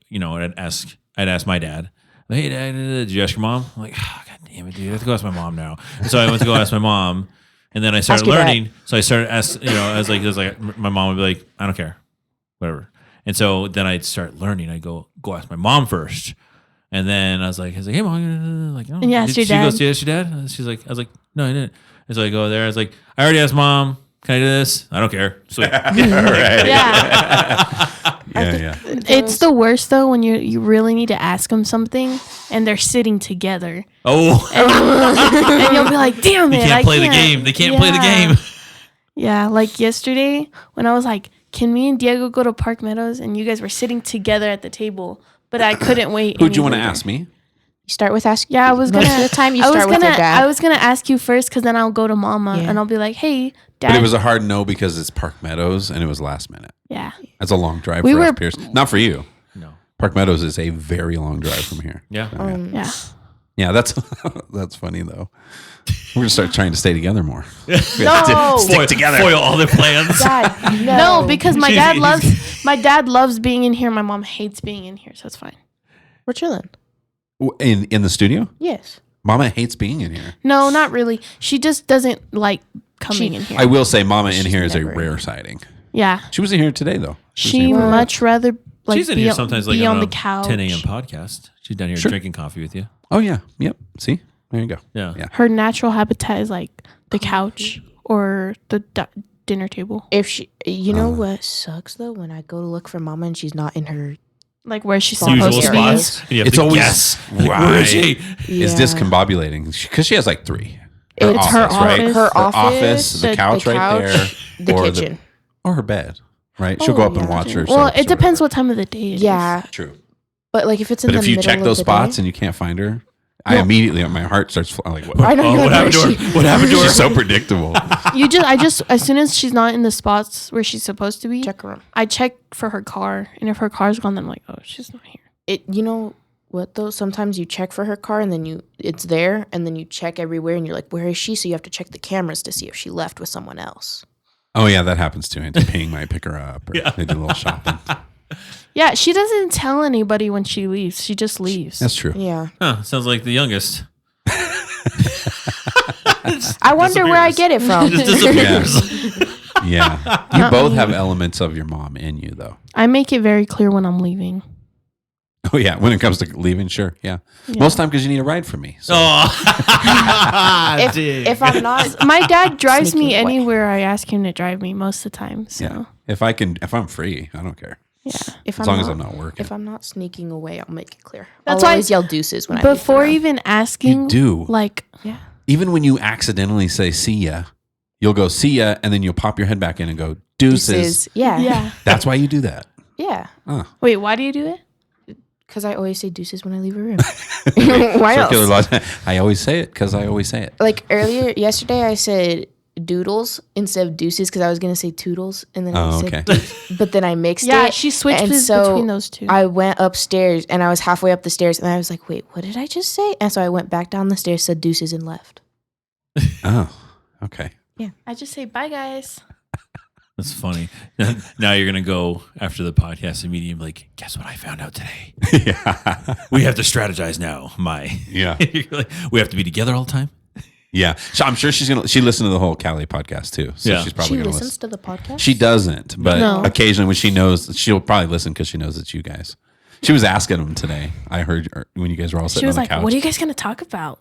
I'd ask my dad, hey, Dad, did you ask your mom? I'm like, oh, God damn it, dude, I have to go ask my mom now. And so I went to go ask my mom, and then I started your dad. learning. So I started asking, I was like, my mom would be like, I don't care, whatever. And so then I'd start learning. I'd go ask my mom first. And then I was like, hey, mom, like, oh. And you asked your She dad? goes, you asked your dad? And I was like, no, I didn't. And so I go there. I was like, I already asked mom. Can I do this? I don't care. Sweet. Right. Yeah, Yeah. it's the worst though when you really need to ask them something and they're sitting together, Oh, and you'll be like, damn it, you can't I play the game. They can't play the Yeah. game. Yeah, like yesterday when I was like, can me and Diego go to Park Meadows? And you guys were sitting together at the table, but I couldn't wait. Who'd you want to any later. ask me? You start with asking. Yeah, I was gonna. Most of the time, you I was start with your gonna- dad. I was gonna ask you first, because then I'll go to Mama Yeah. and I'll be like, "Hey, Dad." But it was a hard no because it's Park Meadows and it was last minute. yeah. That's a long drive We for us, were- Pierce. Not for you. No. Park Meadows is a very long drive from here. Yeah. Yeah. Yeah, that's that's funny though. We're gonna start trying to stay together more. No. Stick together. Foil all their plans. Dad, No, because my Jeez. dad loves being in here. My mom hates being in here, so it's fine. we're chilling. In the studio, Yes. Mama hates being in here. No, not really. She just doesn't like coming in here. I will say, Mama in here is a never in rare sighting. Yeah. She was in here today though. She much rather like She's in be, here on- sometimes, like be on a the couch. 10 a.m. podcast. She's down here Sure. drinking coffee with you. Oh yeah, yep. See, there you go. Yeah. Yeah. Her natural habitat is like the couch or the dinner table, If she, you know what sucks though, when I go to look for Mama and she's not in her. like where she's Usual supposed to be. spots. And you have It's to always- guess. Like, where is she? It's Yeah. discombobulating because she has like three. It's her right? office. Her office, the the couch right there, the or kitchen. or her bed. Right, she'll go up and watch her. Well, it depends what time of the day it is. Yeah, True. but like if it's in But the if you middle check of those the spots day, and you can't find her, I immediately my heart starts like what? I know. Oh, you're what like, happened to where her? she- What happened to her? She's so predictable. I just as soon as she's not in the spots where she's supposed to be, Check her. I check for her car, and if her car's gone, then I'm like, oh, she's not here. You know what though? Sometimes you check for her car and then it's there, and then you check everywhere, and you're like, where is she? So you have to check the cameras to see if she left with someone else. Oh yeah, that happens too. Auntie Ping might pick her up, or they do a little shopping. Yeah, she doesn't tell anybody when she leaves. She just leaves. That's true. Yeah. Huh, sounds like the youngest. I wonder where I get it from. Just disappears. Yeah, you both have elements of your mom in you, though. I make it very clear when I'm leaving. Oh yeah, when it comes to leaving, sure, yeah. Most time because you need a ride from me. So. Oh, if I'm not, My dad drives me Sneaking away. anywhere I ask him to drive me most of the time. So Yeah, if I'm free, I don't care. if As long as I'm not working. if I'm not sneaking away, I'll make it clear. That's I'll why- always yell deuces when I leave before the room. even asking, You do. like, Yeah. Even when you accidentally say "see ya," you'll go "see ya," and then you'll pop your head back in and go "deuces." Deuces. Yeah. yeah. That's why you do that. Yeah. Wait, why do you do it? Because I always say deuces when I leave a room. Why Circular else? law. I always say it because I always say it. Like yesterday, I said doodles instead of deuces because I was gonna say toodles, and then I Oh, said okay. deuces, but then I mixed Yeah, it. she switched and so between those two. I went upstairs and I was halfway up the stairs, and I was like, "Wait, what did I just say?" And so I went back down the stairs, said deuces, and left. Oh, okay. I just say bye, guys. That's funny. Now you're gonna go after the podcast immediately, like, guess what I found out today? Yeah, We have to strategize now. yeah, You're like, we have to be together all the time. yeah. So I'm sure she listened to the whole Cali podcast too. So Yeah. she's probably She gonna listens listen. to the podcast. She doesn't, but No. occasionally when she knows, she'll probably listen because she knows it's you guys. She was asking them today. I heard her when you guys were all She sitting was on like, the couch. "What are you guys gonna talk about?"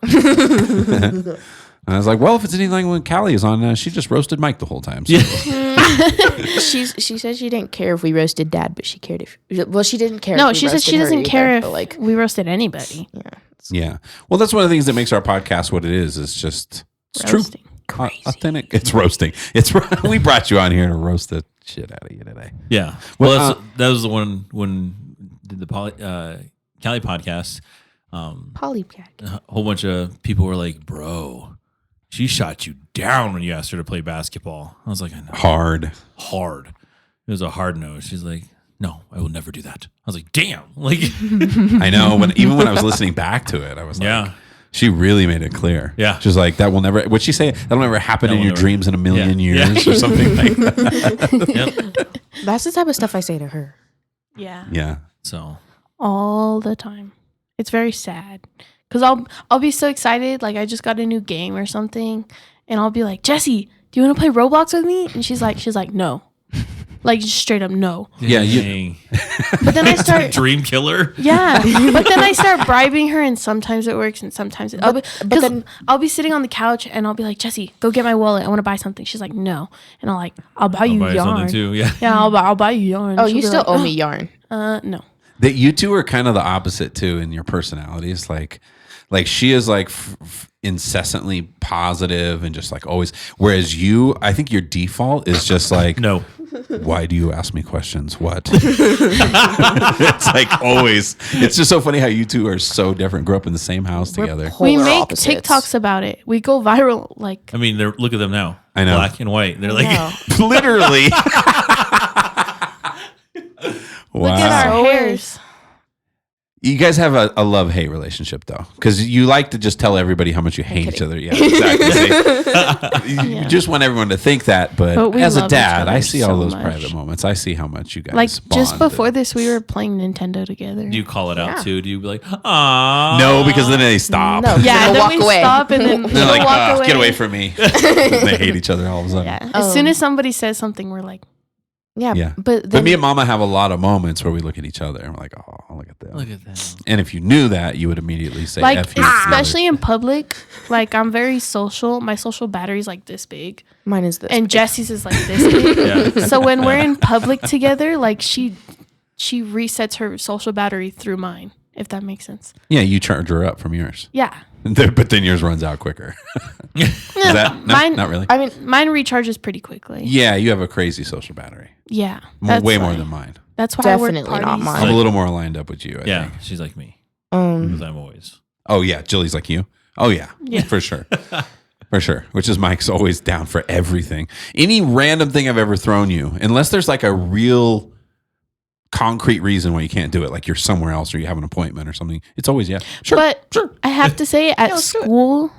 And I was like, well, if it's anything like when Callie is on, she just roasted Mike the whole time. So. She said she didn't care if we roasted Dad, but she cared if. Well, she didn't care. No, if we she said she roasted her doesn't care either, if but, we roasted anybody. Yeah. Yeah. Well, that's one of the things that makes our podcast what it is. It's just it's Roasting. true, authentic. It's roasting. We brought you on here to roast the shit out of you today. Yeah. Well, that was the one when did the Cali podcast. Polycat. A whole bunch of people were like, "Bro, she shot you down when you asked her to play basketball." I was like, "I know." Hard. It was a hard no. She's like, "No, I will never do that." I was like, "Damn!" Like, I know. Even when I was listening back to it, I was like, she really made it clear. Yeah. She's like, that will never. What'd she say? That'll never happen in your dreams in a million years or something like that. Yep. That's the type of stuff I say to her. Yeah. Yeah. So all the time. It's very sad because I'll be so excited, like I just got a new game or something, and I'll be like, Jessie, do you want to play Roblox with me? And she's like, no, like just straight up no. Yeah. But then I start dream killer. Yeah, but then I start bribing her, and sometimes it works, and sometimes I'll be sitting on the couch, and I'll be like, Jessie, go get my wallet. I want to buy something. She's like, no, and I'll buy you yarn too. Yeah. Yeah, I'll buy you yarn. Oh, you still owe me yarn? No. That you two are kind of the opposite too in your personalities. Like she is like incessantly positive and just like always. Whereas you, I think your default is just like, no. Why do you ask me questions? What? It's like always. It's just so funny how you two are so different. Grew up in the same house together. We make TikToks about it. We go viral. Like, I mean, look at them now. I know. Black and white. They're like literally. Look at our hairs. You guys have a love-hate relationship, though, because you like to just tell everybody how much you hate each other. Yeah, exactly. You just want everyone to think that, but as a dad, I see all those private moments. I see how much you guys like bond. just before this, we were playing Nintendo together. Do you call it out too? Do you be like, ah? No, because then they stop. No, yeah, then walk we away. stop and then They're like, walk away. get away from me. They hate each other all of a sudden. Yeah. As soon as somebody says something, we're like, Yeah. But me and Mama have a lot of moments where we look at each other and we're like, oh, look at that. Look at that. And if you knew that, you would immediately say, like, F you. especially in public, like I'm very social. My social battery's like this big. Mine is this and big. Jessie's is like this big. Yeah. So when we're in public together, like she resets her social battery through mine, if that makes sense. Yeah, you charge her up from yours. Yeah. But then yours runs out quicker. Is that, no, mine, not really. I mean, mine recharges pretty quickly. Yeah, you have a crazy social battery. Yeah. Way more than mine. That's why Definitely I work not parties. mine. I'm a little more lined up with you. I think. She's like me. Because I'm always. Oh, yeah. Jilly's like you. Oh, yeah. Yeah. For sure. For sure. Which is Mike's always down for everything. Any random thing I've ever thrown you, unless there's like a real concrete reason why you can't do it, like you're somewhere else or you have an appointment or something, it's always sure. But I have to say, at school,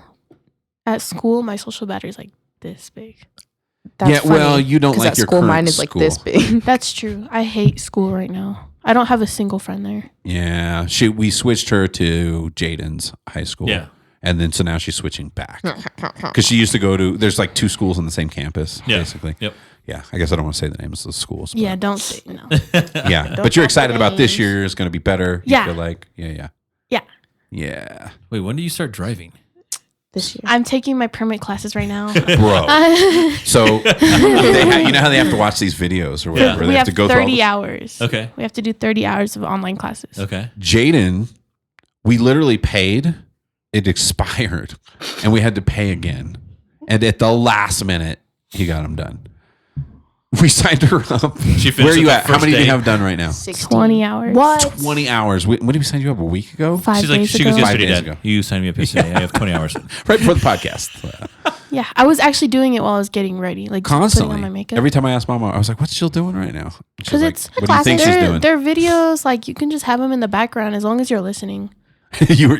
my social battery is like this big. That's funny, well, you don't 'cause like at your school. current Mine is like school. this big. That's true. I hate school right now. I don't have a single friend there. Yeah, we switched her to Jaden's high school. Yeah. And then so now she's switching back because she used to go to. There's like two schools on the same campus, Yeah. basically. Yep. Yeah, I guess I don't want to say the names of the schools. But Yeah, don't say no. yeah, but you're talk excited about this names. year is going to be better. You Yeah. feel like Yeah. yeah. Wait, when do you start driving? This year. I'm taking my permit classes right now. Bro. So you know how they have to watch these videos or whatever. Yeah. They We have to go through all 30 the- hours. Okay. We have to do 30 hours of online classes. Okay. Jaden, we literally paid. It expired, and we had to pay again. And at the last minute, he got them done. We signed her up. She finished Where are it you the at? How first many do you day. have done right now? 20 hours. What? 20 hours. When did we sign you up? A week ago? 5 She's like, days she ago. goes 5 yesterday, days Dad. ago. You signed me up yesterday. I have 20 hours. Right before the podcast. Yeah, I was actually doing it while I was getting ready, like just Constantly. putting on my makeup. Every time I asked Mama, I was like, what's Jill doing right now? She's Because like, it's what do you think she's doing? They're videos, like you can just have them in the background as long as you're listening.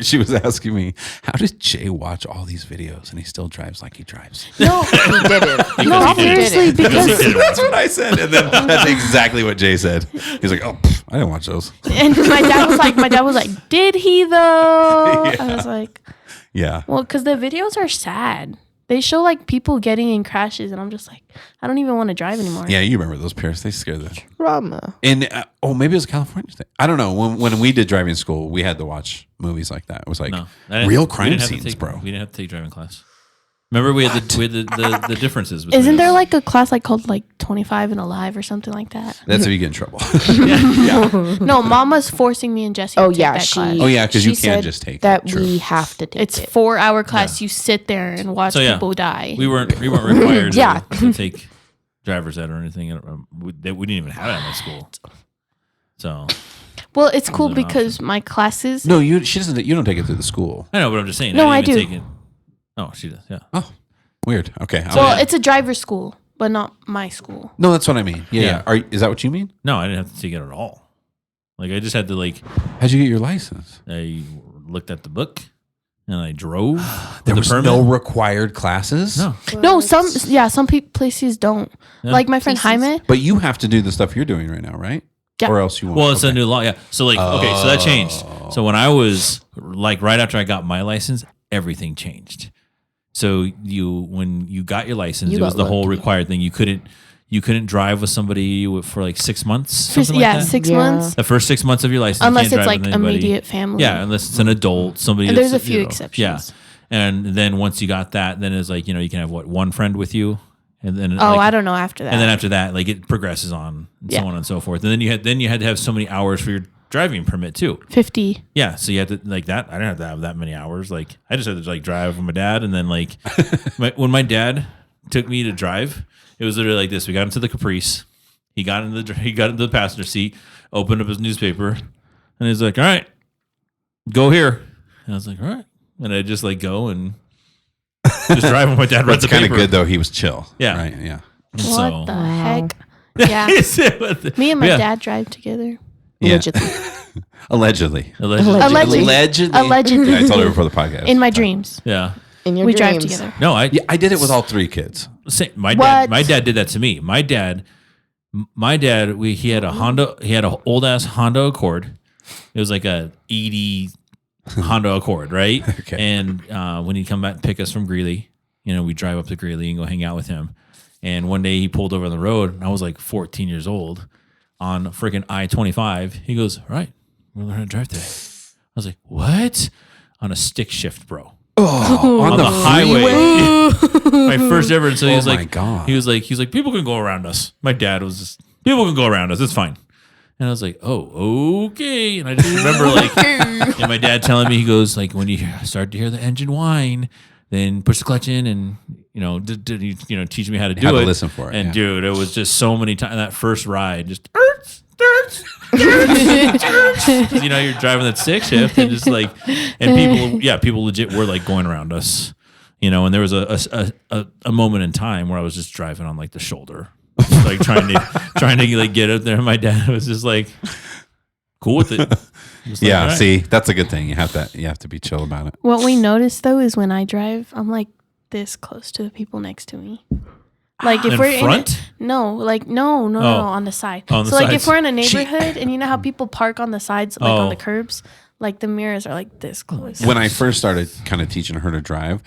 She was asking me, how does Jay watch all these videos and he still drives like he drives? No, He did it. no, he did it. seriously, because That's what I said. And then that's exactly what Jay said. He's like, oh, I didn't watch those. and my dad was like, did he though? I was like, Yeah. well, because the videos are sad. They show like people getting in crashes, and I'm just like, I don't even want to drive anymore. Yeah, you remember those Paris. They scared the... Drama. And, maybe it was a California thing. I don't know. When we did driving school, we had to watch movies like that. It was like No. I didn't- real we crime didn't have to scenes, take- bro. We didn't have to take driving class. Remember we had the differences. Between Isn't there us. like a class like called like 25 and Alive or something like that? That's if you get in trouble. No, Mama's forcing me and Jesse to take that class. Oh, yeah, because you She can't said just take that it. True. we have to take It's it. 4-hour class. You sit there and watch people die. We weren't required Yeah. to take driver's ed or anything. We didn't even have it in my school. So Well, it's cool an because my classes. No, she doesn't. You don't take it through the school. I know, but I'm just saying. No, I didn't do. even take it. Oh, she does. Yeah. Oh, weird. Okay. Well, it's a driver's school, but not my school. No, that's what I mean. Yeah. Yeah. Is that what you mean? No, I didn't have to take it at all. Like I just had to How'd you get your license? I looked at the book and I drove. There with was the permit. no required classes. No. No, some places don't. Yeah. Like my friend Jaime. But you have to do the stuff you're doing right now, right? Yeah. Or else you won't. Well, it's Okay. a new law. Yeah. So okay, so that changed. So when I was right after I got my license, everything changed. So when you got your license, You it was got the whole lucky. required thing. You couldn't drive with somebody for like 6 months. Something Yeah, like that. 6 Yeah. months. The first 6 months of your license, you Unless can't it's drive like with anybody. immediate family. Yeah, unless it's an adult, somebody. And there's that's, a few you know, exceptions. Yeah, and then once you got that, then it's like you can have one friend with you, and then Oh, I don't know after that. and then after that, like it progresses on, and Yeah. so on and so forth. And then you had to have so many hours for your driving permit too. 50. Yeah, so you had to like that. I didn't have to have that many hours. Like I just had to like drive with my dad, and then like when my dad took me to drive, it was literally like this. We got into the Caprice. He got into the passenger seat, opened up his newspaper, and he's like, "All right, go here." And I was like, "All right," and I just like go and just drive with my dad. Read That's the kind of paper. good though. He was chill. Yeah. Right. Yeah. And What so, the heck? Yeah. Me and my Yeah. dad drive together. Yeah. Allegedly. Allegedly. Allegedly. Allegedly. Yeah, I told her before the podcast. In my dreams. Yeah. In your We dreams. drive together. No, Yeah, I did it with all 3 kids. My What? dad did that to me. My dad, he had an old ass Honda Accord. It was like a 80 Honda Accord, right? Okay. And when he'd come back and pick us from Greeley, we drive up to Greeley and go hang out with him. And one day he pulled over on the road, and I was like 14 years old on freaking I-25. He goes, "All right, we're learning to drive today." I was like, "What?" On a stick shift, bro. On the highway. My first ever. And so he was my like, God. he was like, people can go around us. My dad was just, people can go around us. It's fine. And I was like, oh, okay. And I just remember like, my dad telling me, he goes like, when you start to hear the engine whine, then push the clutch in and, teach me how to do How to it. listen for it, And yeah. dude, it was just so many times that first ride, just, you're driving that stick shift and just like, and people legit were like going around us, and there was a moment in time where I was just driving on like the shoulder, like trying to like get up there. And my dad was just like cool with it. Just like, Yeah. all right. See, that's a good thing. You have to be chill about it. What we notice though is when I drive, I'm like this close to the people next to me. Like if In we're front? no, on the side. On the so like sides. if we're in a neighborhood and you know how people park on the sides, like on Oh. the curbs, like the mirrors are like this close. When I first started kind of teaching her to drive,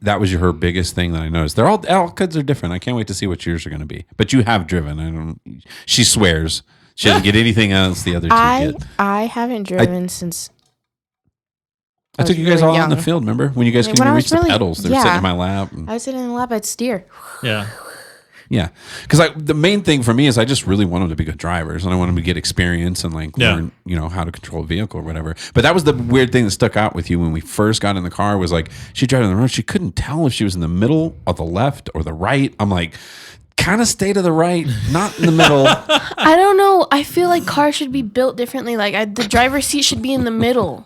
that was her biggest thing that I noticed. They're all kids are different. I can't wait to see what yours are going to be. But you have driven. She swears she doesn't get anything else the other two get. I haven't driven since I took was you guys really all out in the young. field. Remember when you guys When couldn't I reach was the really- pedals? They were yeah. sitting in my lap. I was sitting in the lap. I'd steer. Yeah. Yeah, because the main thing for me is I just really want them to be good drivers, and I want them to get experience and like learn, how to control a vehicle or whatever. But that was the weird thing that stuck out with you when we first got in the car was like she driving the road. She couldn't tell if she was in the middle or the left or the right. I'm like, kind of stay to the right, not in the middle. I don't know. I feel like cars should be built differently. Like the driver's seat should be in the middle,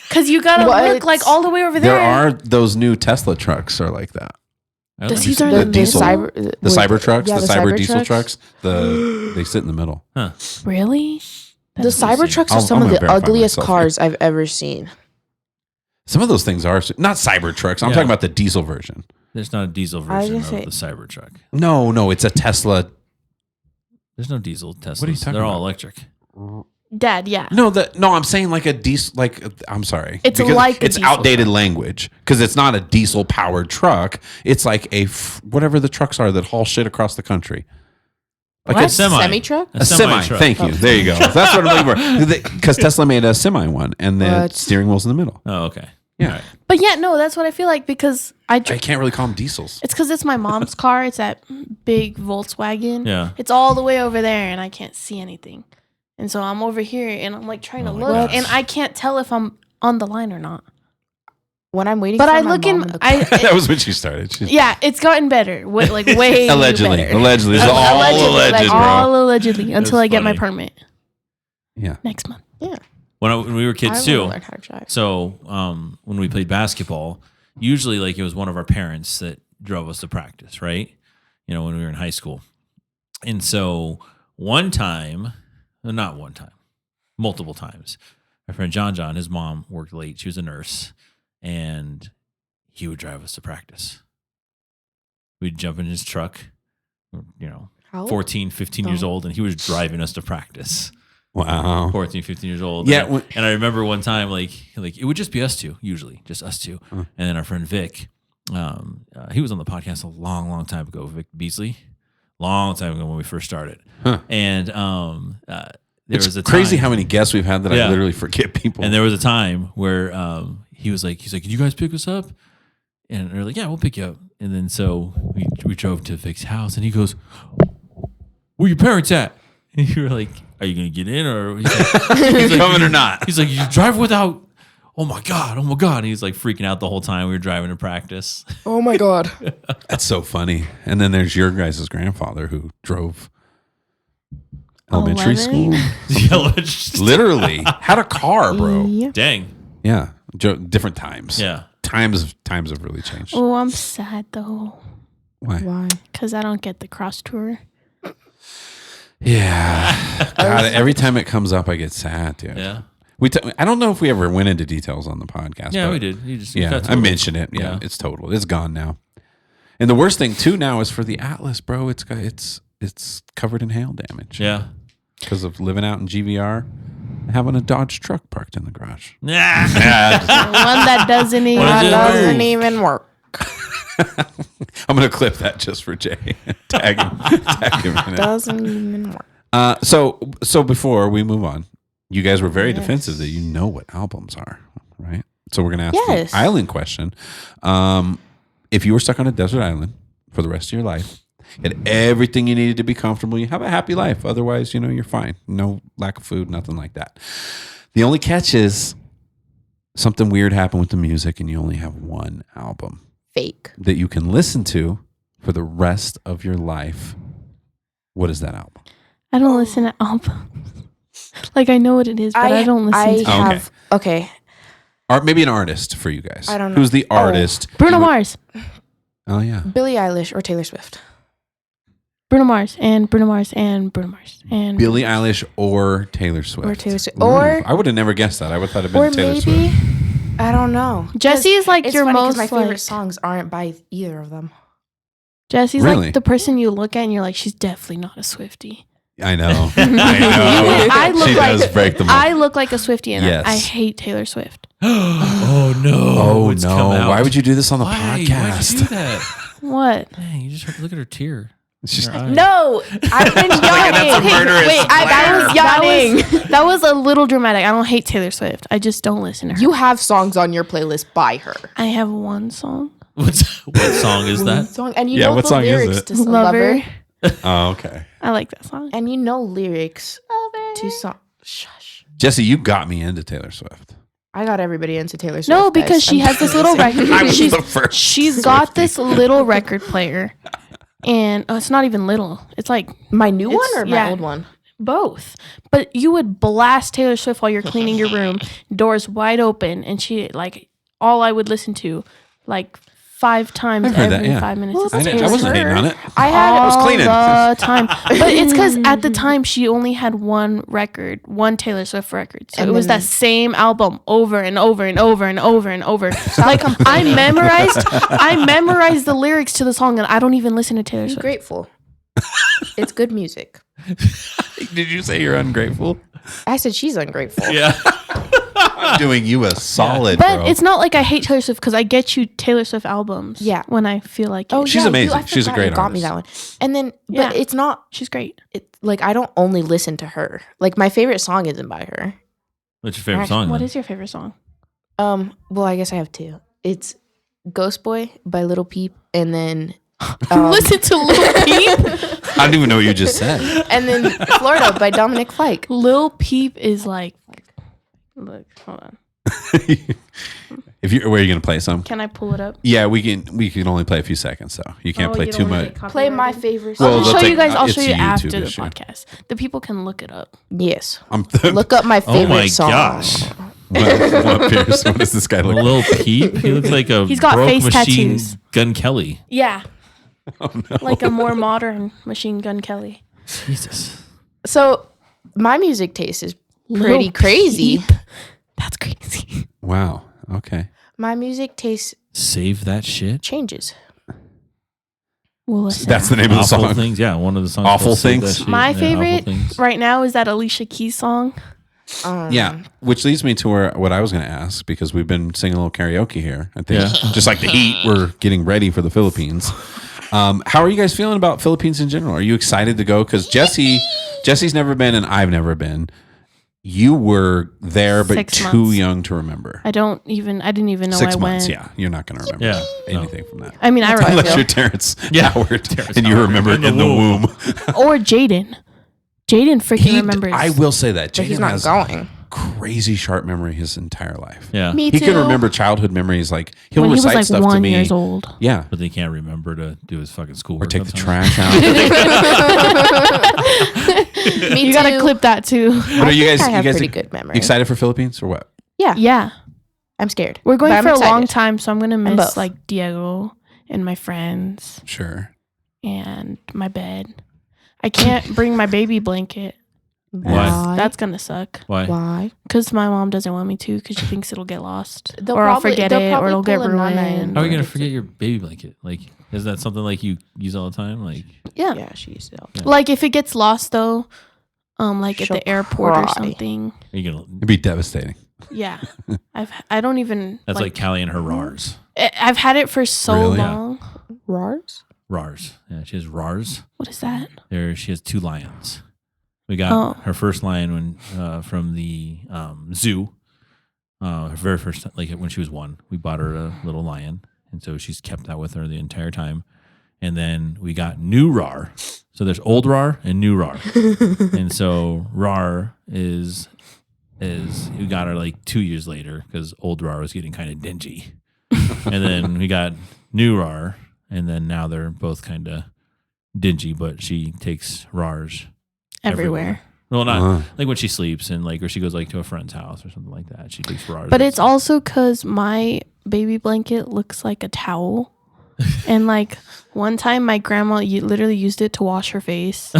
because you gotta What? look like all the way over there. There are those new Tesla trucks are like that. These are The the diesel, Cyber- the cyber trucks, yeah, the the cyber Cyber diesel trucks. trucks. They sit in the middle. Really? The Cybertrucks are I'll- some I'm of gonna the verify ugliest myself. cars I've ever seen. Some of those things are not cyber trucks. I'm Yeah. talking about the diesel version. There's not a diesel I was version gonna of say- the Cybertruck. No, it's a Tesla. There's no diesel Teslas. What are you talking They're all about? electric. Dad, yeah. No, I'm saying like a diesel. Like I'm sorry, It's Because like a it's diesel outdated language because it's not a diesel powered truck. It's like whatever the trucks are that haul shit across the country. Like A semi. Semi-truck? a semi. truck. Thank you. There you go. That's what I'm looking for. Because Tesla made a semi one, and the What? steering wheel's in the middle. Oh, okay. Yeah. But yeah, no, that's what I feel like because I can't really call them diesels. It's because it's my mom's car. It's that big Volkswagen. Yeah. It's all the way over there, and I can't see anything. And so I'm over here, and I'm like trying to look, gosh. and I can't tell if I'm on the line or not. When I'm waiting, But for I my look mom in. the That was when she started. Yeah, it's gotten better. Like way Allegedly. better. Allegedly. It's all alleged, bro. All allegedly until That's I get my funny. permit Yeah. next month. Yeah. When we were kids I too. wanna learn how to drive. So when we played basketball, usually like it was one of our parents that drove us to practice, right? You know, when we were in high school. And so multiple times, my friend John, his mom worked late. She was a nurse, and he would drive us to practice. We'd jump in his truck, you know, How? 14, 15 years old, and he was driving us to practice. Wow. 14, 15 years old. Yeah, And I remember one time, like it would just be us two, usually, just us two. And then our friend Vic, he was on the podcast a long, long time ago, Vic Beasley. Long time ago when we first started. Huh. And there was a time, crazy how many guests we've had that Yeah. I literally forget people. and there was a time where he's like, can you guys pick us up? And they're like, yeah, we'll pick you up. And then so we drove to Vic's house, and he goes, where your parents at? And you were like, are you going to get in? Or he's like, coming or not? He's like, you drive without, oh my God. And he's like freaking out the whole time we were driving to practice. Oh my God. That's so funny. And then there's your guys' grandfather who drove elementary 11? school. Literally. Had a car, bro. Yeah. Dang. Yeah. Different times. Yeah. Times have really changed. Oh, I'm sad though Why? Why? because I don't get the cross tour. Yeah. God, every time it comes up, I get sad, dude. Yeah. I don't know if we ever went into details on the podcast. Yeah, but we did. You just Yeah, that's I what- mentioned it. Yeah, Yeah. it's total. It's gone now. And the worst thing too now is for the Atlas, bro. It's covered in hail damage. Yeah. Because of living out in GVR, and having a Dodge truck parked in the garage. Nah. One that doesn't even. What is it? Doesn't even work. I'm gonna clip that just for Jay. Tag him in it. Doesn't even work. So before we move on, you guys were very defensive that you know what albums are, right? So we're gonna ask Yes. the island question. If you were stuck on a desert island for the rest of your life, you had everything you needed to be comfortable, you have a happy life. Otherwise, you're fine. No lack of food, nothing like that. The only catch is something weird happened with the music, and you only have one album Fake. that you can listen to for the rest of your life. What is that album? I don't listen to albums. Like I know what it is, but I don't listen to it. have. Okay. Or maybe an artist for you guys. I don't know. Who's the artist? Bruno Mars. Oh yeah. Billie Eilish or Taylor Swift. Bruno Mars and Bruno Mars and Bruno Mars and Billie Eilish or Taylor Swift. Or Taylor Swift. Ooh, Or I would have never guessed that. I would have thought it'd or been Taylor maybe Swift. I don't know. Jesse is like It's your funny 'cause most my favorite like, songs aren't by either of them. Jesse's Really? like the person you look at and you're like, she's definitely not a Swiftie. I know. I know. I look She like does break the mold. I look like a Swiftie, and Yes. I hate Taylor Swift. Oh no. Oh It's no! come out. Why would you do this on the Why? podcast? Why'd you do that? What? Dang, you just have to look at her tear. It's just- in her eye. No, I've been yawning. murderous Wait, I was yawning. That was a little dramatic. I don't hate Taylor Swift. I just don't listen to her. You have songs on your playlist by her. I have one song. What song is that? Song, and you Yeah, know what the song is lyrics it? to Lover. Lover. Oh, okay. I like that song. And you know lyrics to song. Shush. Jesse, you got me into Taylor Swift. I got everybody into Taylor Swift. No, guys. because she I'm has this little record. I was she's the first she's got this little record player, and it's not even little. It's like my new one It's- or my yeah. old one. both. But you would blast Taylor Swift while you're cleaning your room, doors wide open, and she like all I would listen to like 5 times I've heard that, every yeah. 5 minutes. Well, is that's I Taylor wasn't Swift. hating on it. I had was all cleaning. the time. But it's because at the time she only had one Taylor Swift record. So And it was then- that same album over and over and over and over and over. Like I memorized the lyrics to the song, and I don't even listen to Taylor Be Swift. grateful. It's good music. Did you say you're ungrateful? I said she's ungrateful. Yeah. I'm doing you a solid, But bro. it's not like I hate Taylor Swift because I get you Taylor Swift albums. Yeah. When I feel like it. Oh, She's yeah, amazing. I She's a forgot great you got me artist. that one. And then, but Yeah. it's not. She's great. Like I don't only listen to her. Like my favorite song isn't by her. What's your favorite song? What then? is your favorite song? Well, I guess I have two. It's Ghost Boy by Lil Peep, and then Listen to Lil Peep. I don't even know what you just said. and then Florida by Dominic Fike. Lil Peep is like, look, hold on. Where are you gonna play some? Can I pull it up? Yeah, we can only play a few seconds, so you can't play too much. Play my favorite Well, song. I'll show you guys. I'll it's show you a after YouTube the issue. podcast. The people can look it up. Yes. I'm Look up my favorite Oh my song. gosh. what Pierce? What does this guy look like? Lil Peep? He looks like a He's got broke face machine tattoos. Gun Kelly. Yeah. Like a more modern Machine Gun Kelly. Jesus. So my music taste is Lil pretty crazy. Peep. That's crazy. Wow. Okay. My music taste Save that shit. changes. Well, listen. That's the name of the Awful song. Things. Yeah, one of the songs. Awful called Save Things? That Shit. My Yeah, Awful favorite Things. right now is that Alicia Keys song. Yeah, which leads me to what I was going to ask, because we've been singing a little karaoke here. I think Yeah. just like the heat, we're getting ready for the Philippines. How are you guys feeling about Philippines in general? Are you excited to go? Because Jesse's never been and I've never been. You were there, but 6 too months. young to remember. I didn't even know 6 I months, went. yeah. You're not going to remember Yeah, no. anything from that. I mean, I Unless remember. you're Terrence Yeah. Howard Terrence and you Howard. remember In in the the womb. Or Jaden. Jaden freaking remembers. I will say that But he's Jaden not has going. crazy sharp memory his entire life. Yeah. Me He too. can remember childhood memories. Like he'll when he was recite like stuff to 1 me. years old. Yeah. But they can't remember to do his fucking schoolwork. Or take the sometimes. trash out. Me You gotta too. clip that too. But are you guys, I have you guys pretty good memory. excited for Philippines or what? Yeah. Yeah, I'm scared. we're going But I'm for a long excited. time, so I'm gonna miss both. like Diego and my friends Sure. and my bed. I can't bring my baby blanket. Why? That's gonna suck. Why? Why? Because my mom doesn't want me to, because she thinks it'll get lost, They'll or I'll probably- forget they'll it, or probably it'll get pull a Nana ruined. and- How are you gonna forget your baby blanket? Like, is that something like you use all the time? Like, Yeah. Yeah, she used it. Like if it gets lost though, like at She'll the airport or cry. something. are you gonna? It'd be devastating. Yeah, I don't even. That's like Callie and her RARs. I've had it for so Really? Yeah. long. Rars? RARs. Yeah, she has RARs. What is that? She has 2 lions. We got Oh. her first lion when from the zoo. Her very first, like when she was 1, we bought her a little lion, and so she's kept that with her the entire time. And then we got new RAR. So there's old RAR and new RAR. And so RAR is we got her like 2 years later because old RAR was getting kind of dingy. And then we got new RAR, and then now they're both kind of dingy, but she takes RARs Everywhere. Well, not Uh-huh. like when she sleeps and like, or she goes like to a friend's house or something like that. She takes RARs. But it's also because my baby blanket looks like a towel. And like one time my grandma literally used it to wash her face.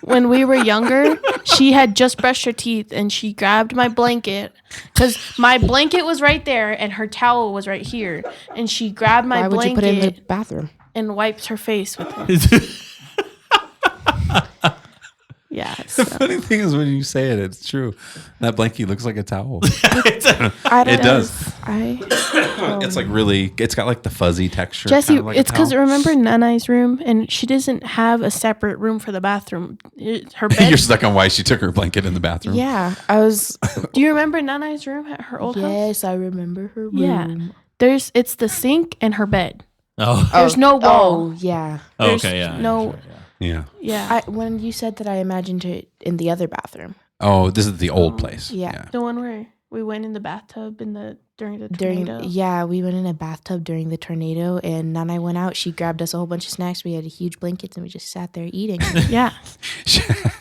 When we were younger, she had just brushed her teeth and she grabbed my blanket because my blanket was right there and her towel was right here. And she grabbed my Why would you blanket put it in the bathroom? and wiped her face with it. Yeah. So. Funny thing is, when you say it, it's true. That blankie looks like a towel. I don't It does. I It's like really. It's got like the fuzzy texture. Jesse, kind of like a it's because towel. remember Nana's room, and she doesn't have a separate room for the bathroom. Her bed. You're stuck on why she took her blanket in the bathroom. yeah. I was Do you remember Nana's room at her old house? Yes, I remember her room. Yeah. It's the sink and her bed. oh, There's no wall. Oh, yeah. oh, there's okay, yeah. no- sure, yeah. Yeah. Yeah. When you said that, I imagined it in the other bathroom. Oh, this is the old place. Yeah. The one where we went in the bathtub during the During tornado. we went in a bathtub during the tornado, and Nana went out. She grabbed us a whole bunch of snacks. We had huge blankets, and we just sat there eating Yeah.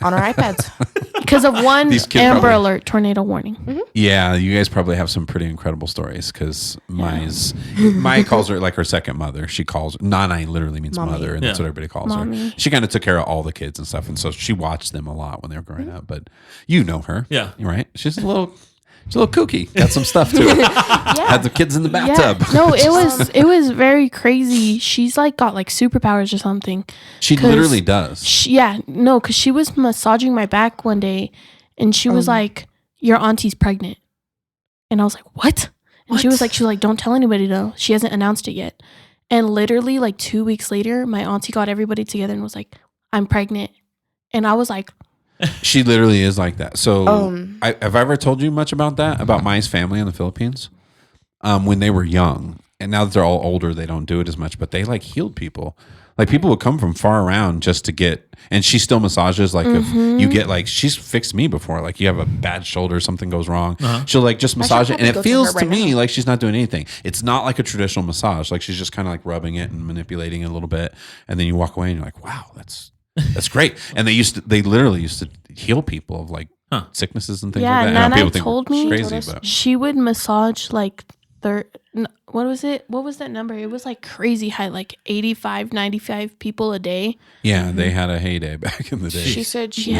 on our iPads. Because of one These kids Amber probably- Alert tornado warning. Yeah, you guys probably have some pretty incredible stories because Mai calls her like her second mother. She calls Nana literally means Mommy. mother, and that's Yeah. what everybody calls Mommy. her. She kind of took care of all the kids and stuff, and so she watched them a lot when they were growing up. But you know her, Yeah. right? She's a little kooky. Got some stuff to her. Had the kids in the bathtub. Yeah. No, it was very crazy. She's like got like superpowers or something. She 'Cause literally does. Because she was massaging my back one day, and she was like, "Your auntie's pregnant," and I was like, "What?" And she was like, "Don't tell anybody though. She hasn't announced it yet." And literally like 2 weeks later, my auntie got everybody together and was like, "I'm pregnant," and I was like, She literally is like that. So have I ever told you much about that? About Mai's family in the Philippines? When they were young. And now that they're all older, they don't do it as much. But they like healed people. Like people would come from far around just to get, and she still massages. Like if you get like, she's fixed me before. Like you have a bad shoulder, something goes wrong. She'll like just massage it, and it feels to me like she's not doing anything. It's not like a traditional massage. Like she's just kind of like rubbing it and manipulating it a little bit, and then you walk away and you're like, wow, that's great. And they literally used to heal people of like sicknesses and things like that. Yeah, Nana told me crazy, but she would massage like what was it? What was that number? It was like crazy high, like 85, 95 people a day. Yeah, they had a heyday back in the day. She said she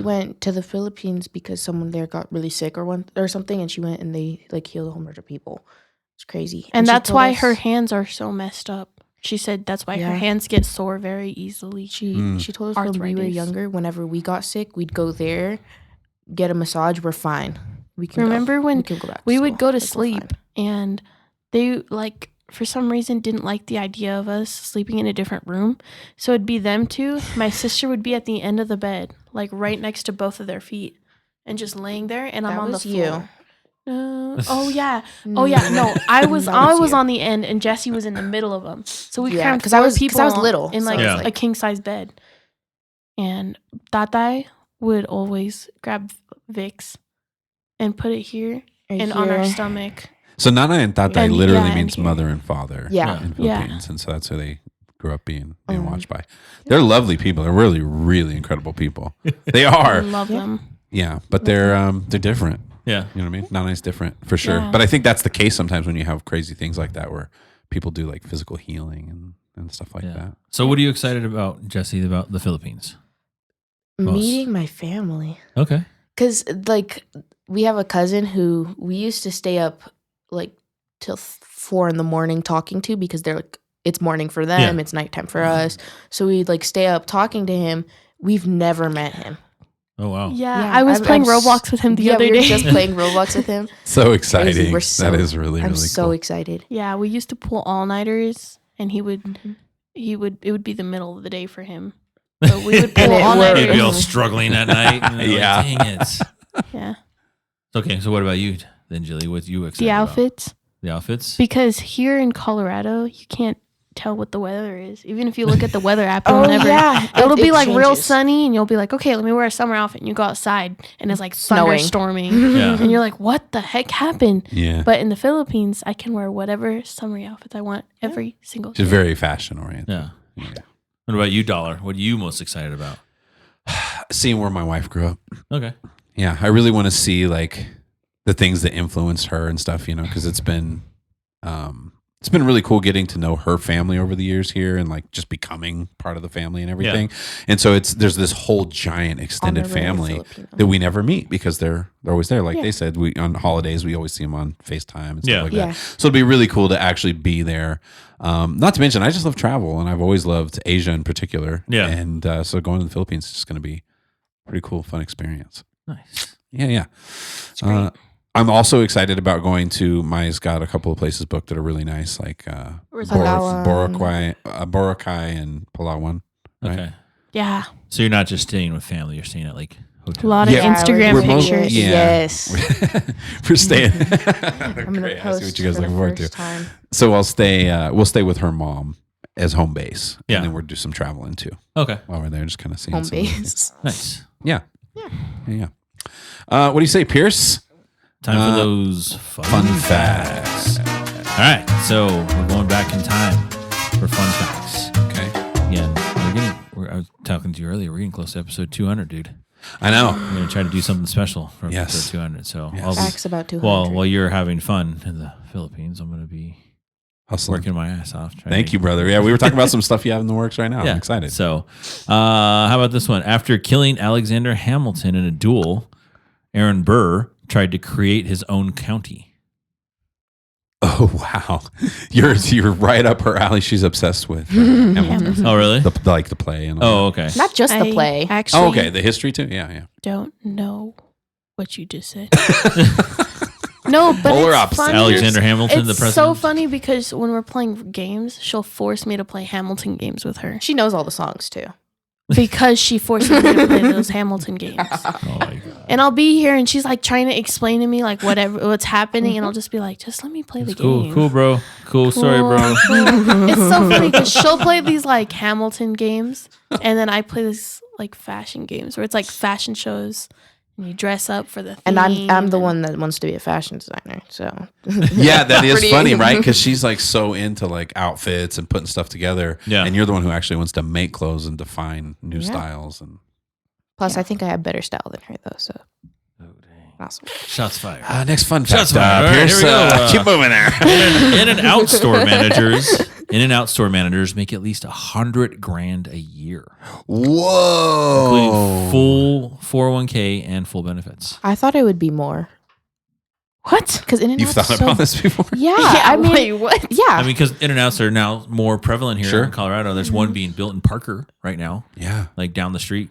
went to the Philippines because someone there got really sick or something, and she went and they like healed a whole bunch of people. It's crazy. And that's why her hands are so messed up. She said that's why her hands get sore very easily. She told us when we were younger, whenever we got sick, we'd go there, get a massage, we're fine. We can remember go. when we would go to like, sleep and they like for some reason didn't like the idea of us sleeping in a different room. So it'd be them two. My sister would be at the end of the bed, like right next to both of their feet and just laying there, and I'm on the floor. Oh yeah. No, I was on the end and Jessie was in the middle of them. So we crammed because I was little in like a king size bed. And Tatai would always grab Vicks and put it here and on our stomach. So Nana and Tatai literally means mother and father in Philippines. Yeah. And so that's who they grew up being watched by. They're lovely people. They're really, really incredible people. They are. I love them. Yeah, but they're different. Yeah. You know what I mean? Nana's different for sure. Yeah. But I think that's the case sometimes when you have crazy things like that where people do like physical healing and stuff like that. So what are you excited about, Jessie, about the Philippines? Meeting my family. Okay. Because like we have a cousin who we used to stay up like till 4 a.m. talking to because they're like it's morning for them, it's nighttime for us. So we'd like stay up talking to him. We've never met him. Oh wow. Yeah, I was playing Roblox with him the other day. We were just playing Roblox with him. So exciting. That is really, really I'm cool. so excited. Yeah, we used to pull all-nighters and it would be the middle of the day for him. So we would pull all-nighters. You'd be all struggling at night. And Yeah. Like, dang it. Yeah. Okay, so what about you then, Jilly? What you excited The about? outfits. The outfits? Because here in Colorado, you can't tell what the weather is. Even if you look at the weather app, it'll be like real sunny and you'll be like, okay, let me wear a summer outfit. And you go outside and it's like thunderstorming. And you're like, what the heck happened? Yeah. But in the Philippines, I can wear whatever summery outfits I want every single day. She's very fashion oriented. Yeah. What about you, Dollar? What are you most excited about? Seeing where my wife grew up. Okay. Yeah, I really want to see like the things that influenced her and stuff, because it's been really cool getting to know her family over the years here and like just becoming part of the family and everything. Yeah. And so there's this whole giant extended family that we never meet because they're always there. Like they said, on holidays we always see them on FaceTime and stuff like that. So it'd be really cool to actually be there. Not to mention, I just love travel and I've always loved Asia in particular. Yeah. And so going to the Philippines is just going to be a pretty cool, fun experience. Nice. Yeah. I'm also excited about going to. Maya's got a couple of places booked that are really nice, like Boracay and Palawan. Right? Okay. Yeah. So you're not just staying with family; you're staying at like hotels. A lot of Instagram pictures. Yes. We're staying. I'm gonna post I see what you guys looking forward to. Time. So I'll stay. We'll stay with her mom as home base. Yeah. And then we'll do some traveling too. Okay. While we're there, just kind of seeing home base. Nice. Yeah. What do you say, Pierce? Time for those fun facts. All right, so we're going back in time for fun facts. Okay. Again, I was talking to you earlier. We're getting close to episode 200, dude. I know. We're going to try to do something special for episode 200. So facts about 200. While you're having fun in the Philippines, I'm going to be working my ass off. Thank you, brother. Yeah, we were talking about some stuff you have in the works right now. I'm excited. So, how about this one? After killing Alexander Hamilton in a duel, Aaron Burr tried to create his own county. Oh wow, you're right up her alley. She's obsessed with Hamilton. Oh really? The play and all okay. Not just the play. Actually, okay, the history too. Yeah. Don't know what you just said. No, but Polar it's opposite. funny. Alexander Hamilton, the president. It's so funny because when we're playing games, she'll force me to play Hamilton games with her. She knows all the songs too. because she forces me to play those Hamilton games. Oh my God. And I'll be here and she's like trying to explain to me like what's happening, and I'll just be like, just let me play the game. Cool, bro. Cool story, bro. It's so funny because she'll play these like Hamilton games, and then I play this like fashion games where it's like fashion shows and you dress up for the theme. And I'm the one that wants to be a fashion designer. So Yeah, that is funny, right? Because she's like so into like outfits and putting stuff together. Yeah. And you're the one who actually wants to make clothes and define new styles. And plus, I think I have better style than her though. So awesome. Shots fired. next fun Shots fact. fired. All right, Pierce, here we go. keep moving there. In-and-out store managers make at least $100,000 a year, Whoa. including full 401k and full benefits. I thought it would be more. What? Because You've thought about this before? Yeah, I mean, wait, what? yeah. I mean, because in-and-outs are now more prevalent here Sure. in Colorado. There's one being built in Parker right now, Yeah. like down the street.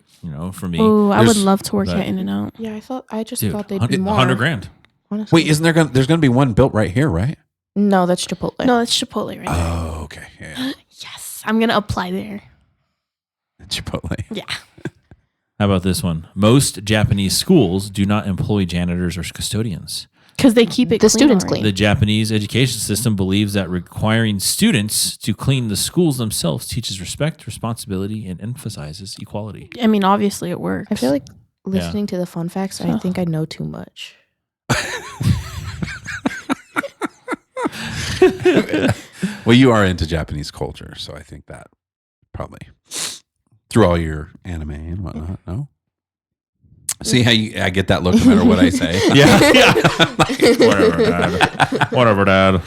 For me, Oh, I would There's- love to work but- at In-N-Out. Yeah, I just dude, thought they'd be more. $100,000. Honestly. Wait, there's going to be one built right here, right? No, that's Chipotle. No, it's Chipotle right now. Oh, okay. Yeah. Yes, I'm gonna apply there. Chipotle. Yeah. How about this one? Most Japanese schools do not employ janitors or custodians. Because they keep it The students clean. The Japanese education system believes that requiring students to clean the schools themselves teaches respect, responsibility, and emphasizes equality. I mean, obviously it works. I feel like listening to the fun facts, I think I know too much. Well, you are into Japanese culture, so I think that probably through all your anime and whatnot. No, see how I get that look no matter what I say. Yeah. Whatever, Dad.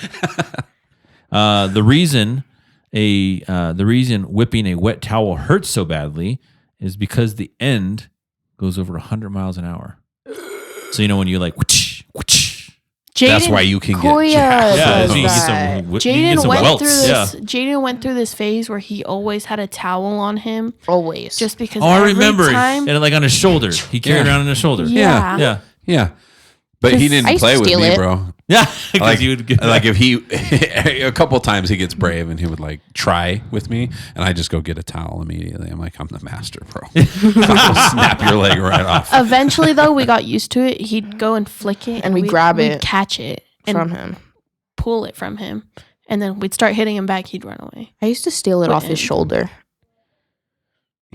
The reason whipping a wet towel hurts so badly is because the end goes over 100 miles an hour. So when you like, whoosh, whoosh. That's why you can get Koya jacked. does you can get that. some, you can get Jaden some went welts. through this. Yeah. Jaden went through this phase where he always had a towel on him, Always. just because. Oh, I every remember. time, And like on his shoulder. He carried Yeah. around on his shoulder. Yeah. Yeah. Yeah, but he I didn't used play to with steal me, it. bro. Yeah. 'Cause Like, you would get like if he a couple times he gets brave and he would like try with me, and I just go get a towel immediately. I'm like, I'm the master, bro. I'll snap your leg right off. Eventually, though, we got used to it. He'd go and flick it, And we'd grab we'd it catch it, and from him. pull it from him, and then we'd start hitting him back. He'd run away. I used to steal it off his shoulder.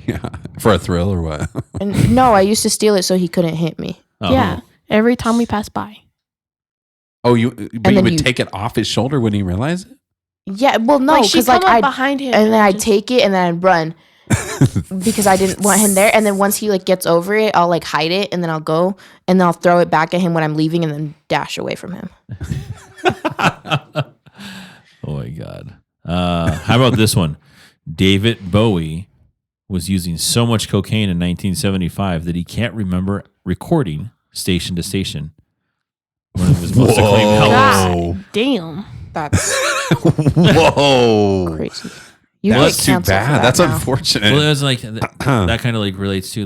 Yeah, for a thrill or what? And no, I used to steal it so he couldn't hit me. Oh. Yeah, every time we passed by. Oh, but you then would you- take it off his shoulder when he realized it? Yeah, well, no, she'd because come up I'd behind him, and then I'd just- take it and then I'd run because I didn't want him there. And then once he like gets over it, I'll like hide it and then I'll go and then I'll throw it back at him when I'm leaving and then dash away from him. Oh my God. How about this one? David Bowie was using so much cocaine in 1975 that he can't remember recording station to station. One of his most acclaimed albums. God damn. That's Whoa. crazy. You That's get too canceled for bad. that That's now. unfortunate. Well, it was like that kind of like relates to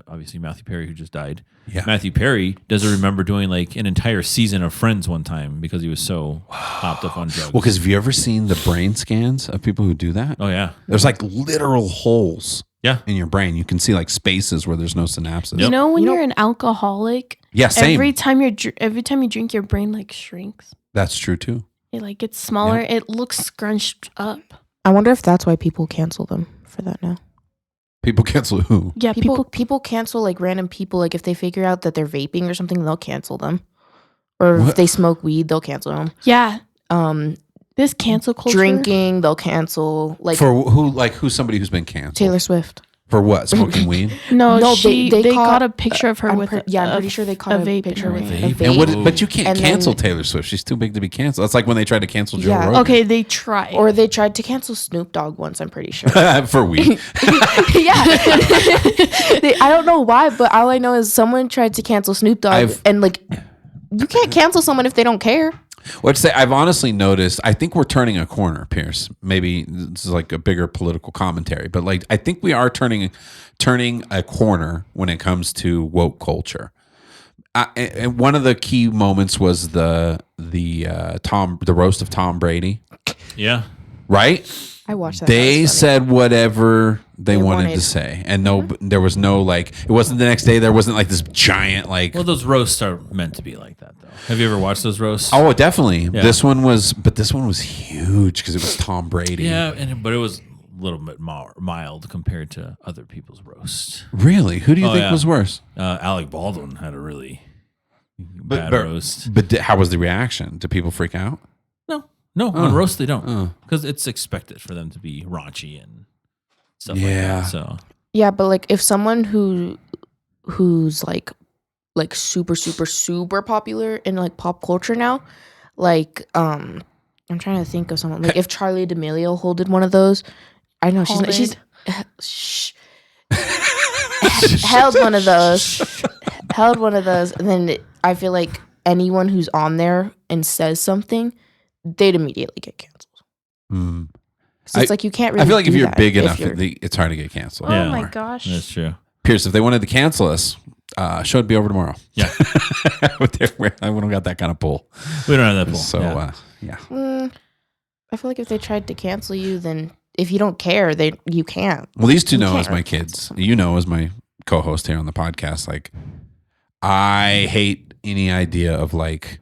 obviously Matthew Perry, who just died. Yeah. Matthew Perry doesn't remember doing like an entire season of Friends one time because he was so hopped up on drugs. Well, because have you ever seen the brain scans of people who do that? Oh yeah. There's like literal holes Yeah. in your brain. You can see like spaces where there's no synapses. You know when you're an alcoholic, Yeah, same. every time you drink, your brain like shrinks. That's true too. It like gets smaller. It looks scrunched up. I wonder if that's why people cancel them for that now. People cancel who? Yeah, People cancel like random people. Like if they figure out that they're vaping or something, they'll cancel them. Or What? if they smoke weed, they'll cancel them. Yeah, Um, this cancel culture. drinking, they'll cancel. Like For who? Like who's somebody who's been canceled? Taylor Swift. For what? Smoking weed? No, No, they they caught caught- a picture of her I'm with. I'm pretty sure they caught a vape in picture her with hand. a vape. vape. And what? But you can't And cancel then- Taylor Swift. She's too big to be canceled. That's like when they tried to cancel Joe Yeah. Rogan. Okay, they tried. Or they tried to cancel Snoop Dogg once, I'm pretty sure. For weed. Yeah. I don't know why, but all I know is someone tried to cancel Snoop Dogg. And like, you can't cancel someone if they don't care. Let's say I've honestly noticed. I think we're turning a corner, Pierce. Maybe this is like a bigger political commentary, but like I think we are turning a corner when it comes to woke culture. And one of the key moments was the roast of Tom Brady. Yeah. right? I watched that. They That was funny. said whatever they wanted to wanted. say, and there was no like. It wasn't the next day. There wasn't like this giant like. Well, those roasts are meant to be like that, though. Have you ever watched those roasts? Oh, definitely. Yeah. This one was huge because it was Tom Brady. Yeah, but it was a little bit mild compared to other people's roasts. Really? Who do you think yeah. was worse? Alec Baldwin had a really bad roast. But how was the reaction? Did people freak out? No, on roast they don't, because it's expected for them to be raunchy and stuff like that. So Yeah, but like if someone who's like super super super popular in like pop culture now, like I'm trying to think of someone like if Charlie D'Amelio holded one of those. I know she's shh. held one of those, and then I feel like anyone who's on there and says something, they'd immediately get canceled. So it's like you can't really. I feel like if do you're that big enough, it's hard to get canceled. Oh Yeah. my gosh. that's true. Pierce, if they wanted to cancel us, show would be over tomorrow. Yeah, We don't got that kind of pull. we don't have that pull. So yeah. I feel like if they tried to cancel you, then if you don't care, you can't. Well, these two You know can't as my really kids. You know as my co-host here on the podcast. Like, I hate any idea of like,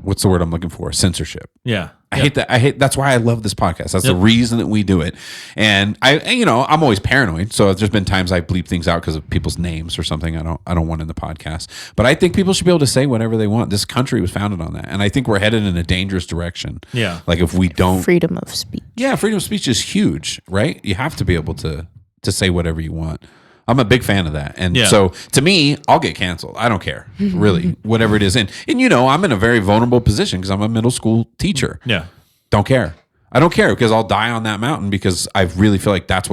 what's the word I'm looking for? Censorship. Yeah. I hate that. That's why I love this podcast. That's the reason that we do it. And I'm always paranoid. So there's been times I bleep things out because of people's names or something I don't want in the podcast. But I think people should be able to say whatever they want. This country was founded on that. And I think we're headed in a dangerous direction. Yeah. Like if we don't. Freedom of speech. Yeah, freedom of speech is huge, right? You have to be able to say whatever you want. I'm a big fan of that. And so to me, I'll get canceled. I don't care, really, whatever it is. And I'm in a very vulnerable position because I'm a middle school teacher. Yeah. Don't care. I don't care because I'll die on that mountain because I really feel like that's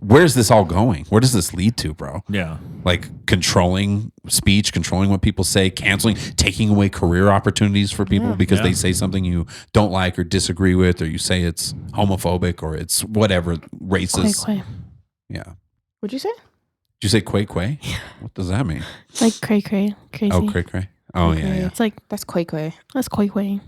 where's this all going? Where does this lead to, bro? Yeah. Like controlling speech, controlling what people say, canceling, taking away career opportunities for people because they say something you don't like or disagree with, or you say it's homophobic or it's whatever, racist. Quay. Yeah. What'd you say? Did you say quay quay? What does that mean? Like cray crazy. Oh, cray cray. Oh, yeah. It's like That's quay. that's quay.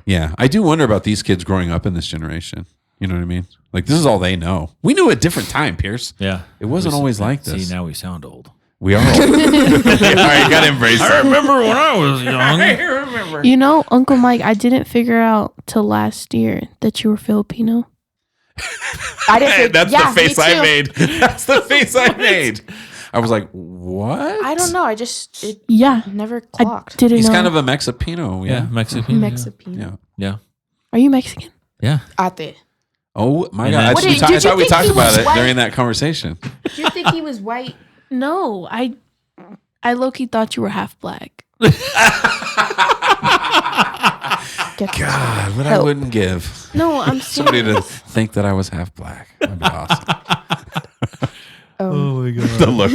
Yeah. I do wonder about these kids growing up in this generation. You know what I mean? Like, this is all they know. We knew a different time, Pierce. Yeah. It wasn't always like this. See, now we sound old. We are old. All right, you got to embrace I it. remember when I was young. You know, Uncle Mike, I didn't figure out till last year that you were Filipino. I didn't. That's yeah, the face me I too. made. That's the face I made. I was like, what? I don't know. It Yeah. never I clocked. didn't He's know. kind of a Mexipino. Yeah, Yeah. Mexican. Mexipino. Yeah. Yeah. Are you Mexican? Yeah. Ate. Oh, my And God. then- What I did thought you we think talked he about was it white? during that conversation. Did you think he was white? No, I low-key thought you were half black. God, but I wouldn't give No, I'm somebody serious. to think that I was half black. That'd be awesome. Oh my god. The look.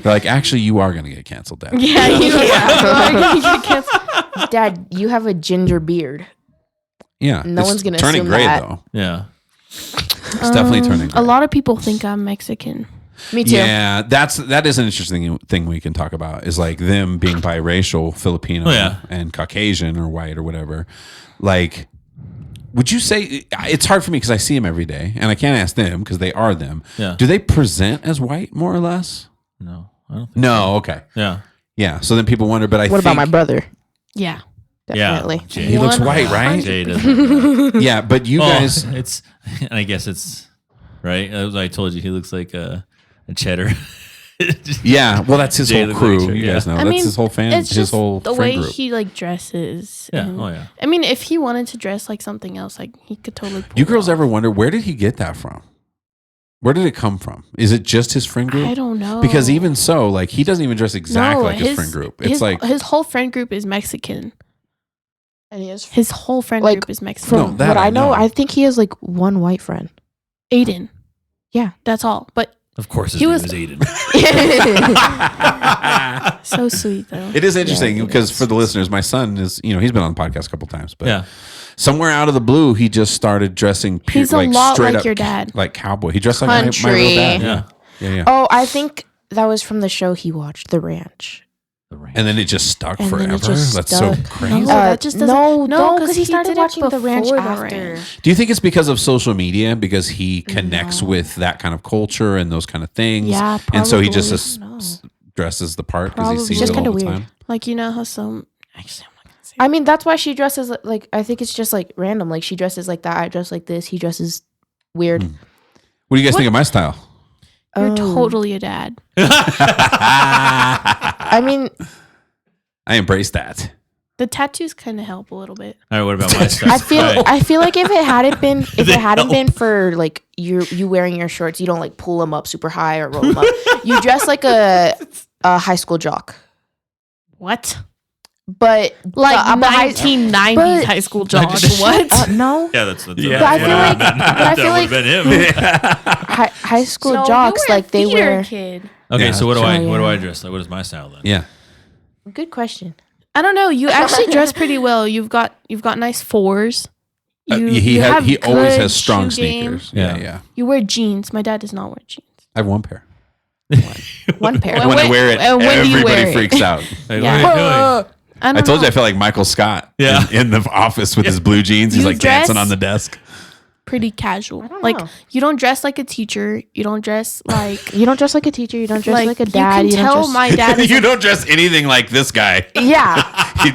They're like, actually, you are going to get canceled, Dad. Yeah, you are gonna get canceled. Dad, you have a ginger beard. Yeah. No It's one's gonna turning assume gray, that. though. Yeah. It's definitely turning gray. A lot of people think I'm Mexican. Me too. Yeah, that is an interesting thing we can talk about. Is like them being biracial, Filipino, and Caucasian or white or whatever. Like, would you say it's hard for me because I see them every day and I can't ask them because they are them. Yeah. Do they present as white more or less? No, I don't think. No. Okay. Yeah. Yeah. So then people wonder, but I What think about my brother? Yeah. Definitely. Yeah. he looks white, right? Jay doesn't. Yeah, but you guys. It's. I guess it's right. As I told you, he looks like a cheddar. Yeah, well, that's his Jay whole the crew. Picture, You yeah. guys know I that's mean, his whole fan, it's his just whole the friend way group. he like dresses. Yeah. and- Oh yeah. I mean, if he wanted to dress like something else, like he could totally. Pull You it girls off. ever wonder where did he get that from? Where did it come from? Is it just his friend group? I don't know. Because even so, like he doesn't even dress exactly like his friend group. It's like his whole friend group is Mexican. And he is His whole friend Like, group is Mexican. No, from that what I I know, know. I think he has like one white friend. Aiden. Yeah. That's all. But Of course, his He name was- is Aiden. so sweet though. it is interesting it because is. for the listeners, my son is he's been on the podcast a couple times, but Yeah. somewhere out of the blue, he just started dressing. He's a like lot straight like up your dad. like cowboy. He dressed like my real Country. dad. Yeah. Yeah. Oh, I think that was from the show he watched, The Ranch. And then it just stuck And then forever. it just That's stuck. so crazy. No, that just doesn't. no, because he started watching the ranch before after. Do you think it's because of social media? Because he connects with that kind of culture and those kind of things? Yeah, and so he just probably. dresses the part because Probably. he sees Just it all kinda the weird. time. Like, you know how some. Actually, I'm not gonna say. I mean, that's why she dresses like. I think it's just like random. Like she dresses like that. I dress like this. He dresses weird. What do you guys think of my style? You're totally a dad. I mean, I embrace that. The tattoos kind of help a little bit. All right, what about my style? I feel like if it hadn't been for like you wearing your shorts, you don't like pull them up super high or roll them up. You dress like a high school jock. What? But Like but 1990s but- high school jock. What? no. Yeah, that's But I feel like been him. high school No, jocks you were a like they theater wear. kid. Okay, Yeah, so what do sure. I dress like? What is my style then? Yeah. Good question. I don't know. You actually dress pretty well. You've got nice fours. He always good has strong shoe game. sneakers. Yeah. Yeah. You wear jeans. My dad does not wear jeans. I have one pair. One pair. Well, When I wear it, when do you wear everybody it? freaks out. Like, Yeah. what are you doing? I told you I feel like Michael Scott in the office with his blue jeans. He's You like dancing dress- on the desk. pretty casual. don't Like know. you don't dress like a teacher. You don't dress like You don't dress like a teacher. You don't dress like a dad. You can don't tell dress- my dad is You don't dress anything like this guy. Yeah.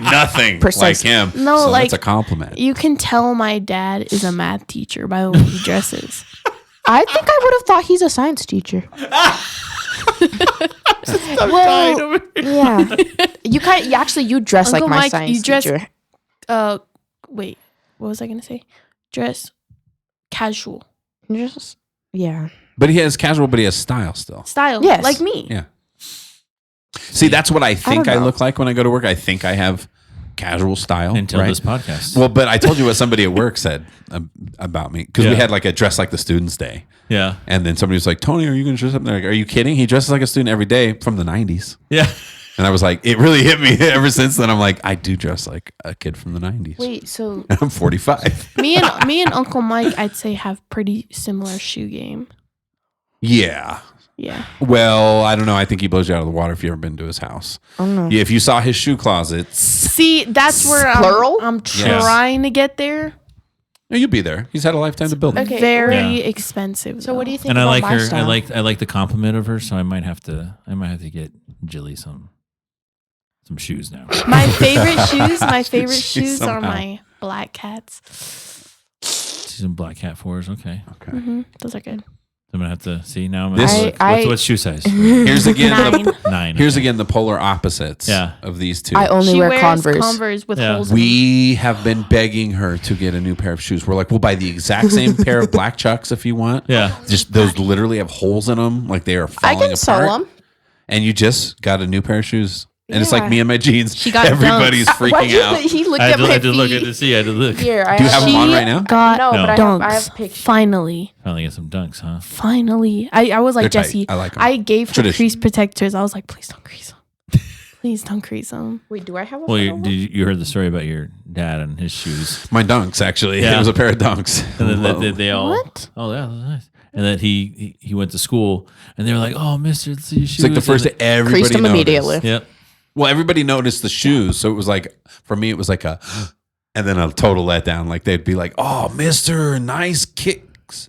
Nothing Precisely. like him. No, so like- that's a compliment. You can tell my dad is a math teacher by the way he dresses. I think I would have thought he's a science teacher. Well, yeah. You dress Uncle like my Mike, science you dress- teacher. Wait, what was I gonna say? Dress casual Just yeah. But he has casual, but he has style still. style. Yes. Like me. Yeah. See, that's what I think I know. look like when I go to work. I think I have casual style. Until right? this podcast. Well, but I told you what somebody at work said about me because we Yeah. had like a dress like the students day. yeah. And then somebody was like, Tony, are you going to dress up? And they're like, are you kidding? He dresses like a student every day from the 90s. Yeah. And I was like, it really hit me ever since then. I'm like, I do dress like a kid from the 90s. Wait, so I'm 45. Me and Uncle Mike, I'd say, have pretty similar shoe game. Yeah. Yeah. Well, I don't know. I think he blows you out of the water if you ever been to his house. I don't know. Yeah, if you saw his shoe closets, See, that's where Plural? I'm Yes. trying to get there. you'd be there. He's had a lifetime to build it. Okay. Very Yeah. expensive. So what do you think And I about like my her. style? I like the compliment of her. So I might have to get Jilly some shoes now. My favorite shoes. My favorite She's shoes are somehow. my black cats. Some black cat fours. Okay. Okay. Those are good. I'm gonna have to see now. I'm This- gonna look. I- What's shoe size? Here's again 9. 9. Here's okay. again the polar opposites Yeah. of these two. I only She wear wears Converse. with Yeah. holes in them. We have been begging her to get a new pair of shoes. We're like, we'll buy the exact same pair of black Chucks if you want. Yeah. Just those literally have holes in them, like they are I falling can apart. sew them. And you just got a new pair of shoes. And it's Yeah. like me and my jeans. She got Everybody's freaking out. He looked I at had to, my I had to look feet. at to see. I had to look. Here, I Do you have them on She right now? got No, but dunks. I have pictures. Finally. Finally get some dunks, huh? Finally. I was like, They're tight. Jessie, I like 'em. I gave her Tradition. crease protectors. I was like, please don't crease them. Please don't crease them. Wait, do I have a Well, photo? you heard the story about your dad and his shoes, My dunks, actually. Yeah. It was a pair of dunks. and then they all. What? Oh yeah, that's nice. And then he went to school, and they were like, "Oh, Mister, let's see your shoes." It's like the first day everybody Creased them noticed. immediately. Yep. Well, everybody noticed the shoes. So it was like, for me, it was like a, and then a total letdown. Like they'd be like, oh, mister, nice kicks.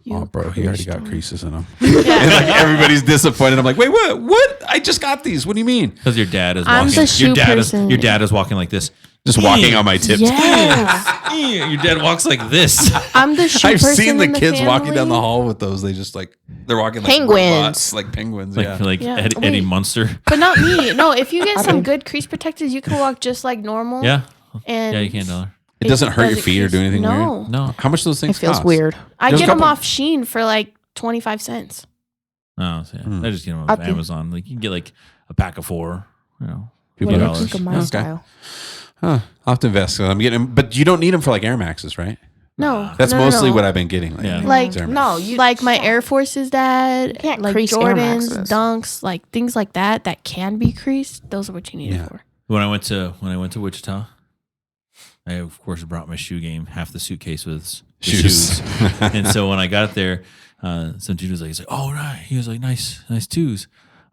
Oh, bro, he already got creases in them. And like everybody's disappointed. I'm like, wait, what? What? I just got these. What do you mean? Because your dad is I'm walking. the shoe your dad person. is your dad is walking like this. Just walking on my tips. Yes. Your dad walks like this. I'm the shoe I've person seen the in kids walking down the family. hall with those. They just like, they're walking like Penguins. robots, like penguins. like yeah. like Yeah. Eddie Wait. Munster. But not me. No, if you get I some mean- good crease protectors, you can walk just like normal. Yeah. And Yeah, you can't tell her. It doesn't hurt your doesn't feet or do crease- anything no. weird. No. How much do those It things feels cost? weird. I There's a get them couple- off Shein for like 25 cents. Oh, so yeah. Hmm. I just get them I off think- Amazon. Like you can get like a pack of 4. You know, What do you $50. think of my Okay. style? Huh. I'll have to invest. I'm getting them, but you don't need them for like Air Maxes, right? No. That's no, mostly no. what I've been getting. Lately. Yeah. Like, Air Max. No, you Like my Air Forces that can't like crease Air Jordans, Maxes. Dunks, like things like that can be creased. Those are what you need Yeah. it for. when I went to Wichita, I of course brought my shoe game. Half the suitcase was the Shoes. shoes. And so when I got there, some dude was like, "Oh right," he was like, "Nice twos."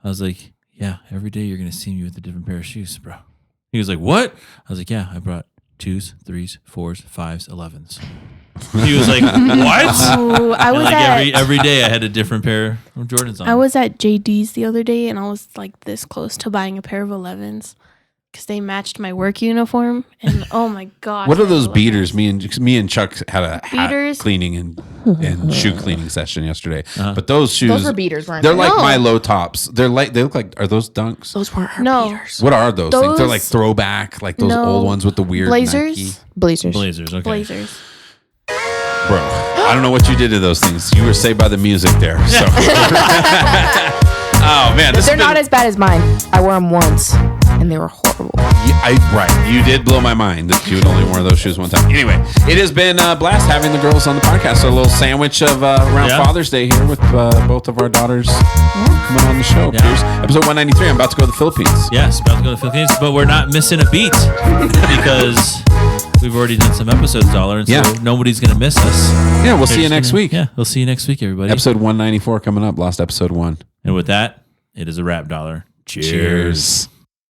I was like, yeah, every day you're going to see me with a different pair of shoes, bro. He was like, what? I was like, yeah, I brought 2s, 3s, 4s, 5s, 11s. He was like, what? Ooh, I was like every day I had a different pair of Jordans on. I was at JD's the other day and I was like this close to buying a pair of 11s because they matched my work uniform. And oh my gosh. What are those beaters? Me and Chuck had a hat cleaning and shoe cleaning session yesterday. But those shoes, Those were beaters, weren't they're they? like No. my low tops. They look like, are those Dunks? Those weren't her No. beaters. What are those things? They're Those- like throwback, like those No. old ones with the weird Blazers? Nike. Blazers. Okay. Blazers. Bro, I don't know what you did to those things. You were saved by the music there. So. Oh man, They're not as bad as mine. I wore them once, and they were horrible. Right. You did blow my mind that you would only wear those shoes one time. Anyway, it has been a blast having the girls on the podcast. So a little sandwich of around Father's Day here with both of our daughters coming on the show. Yeah. Here's episode 193. I'm about to go to the Philippines. Yes, about to go to the Philippines, but we're not missing a beat because we've already done some episodes, Dollar, and so nobody's going to miss us. Yeah, we'll see you next week. Yeah, we'll see you next week, everybody. Episode 194 coming up. Lost episode 1. And with that, it is a wrap, Dollar. Cheers. Cheers.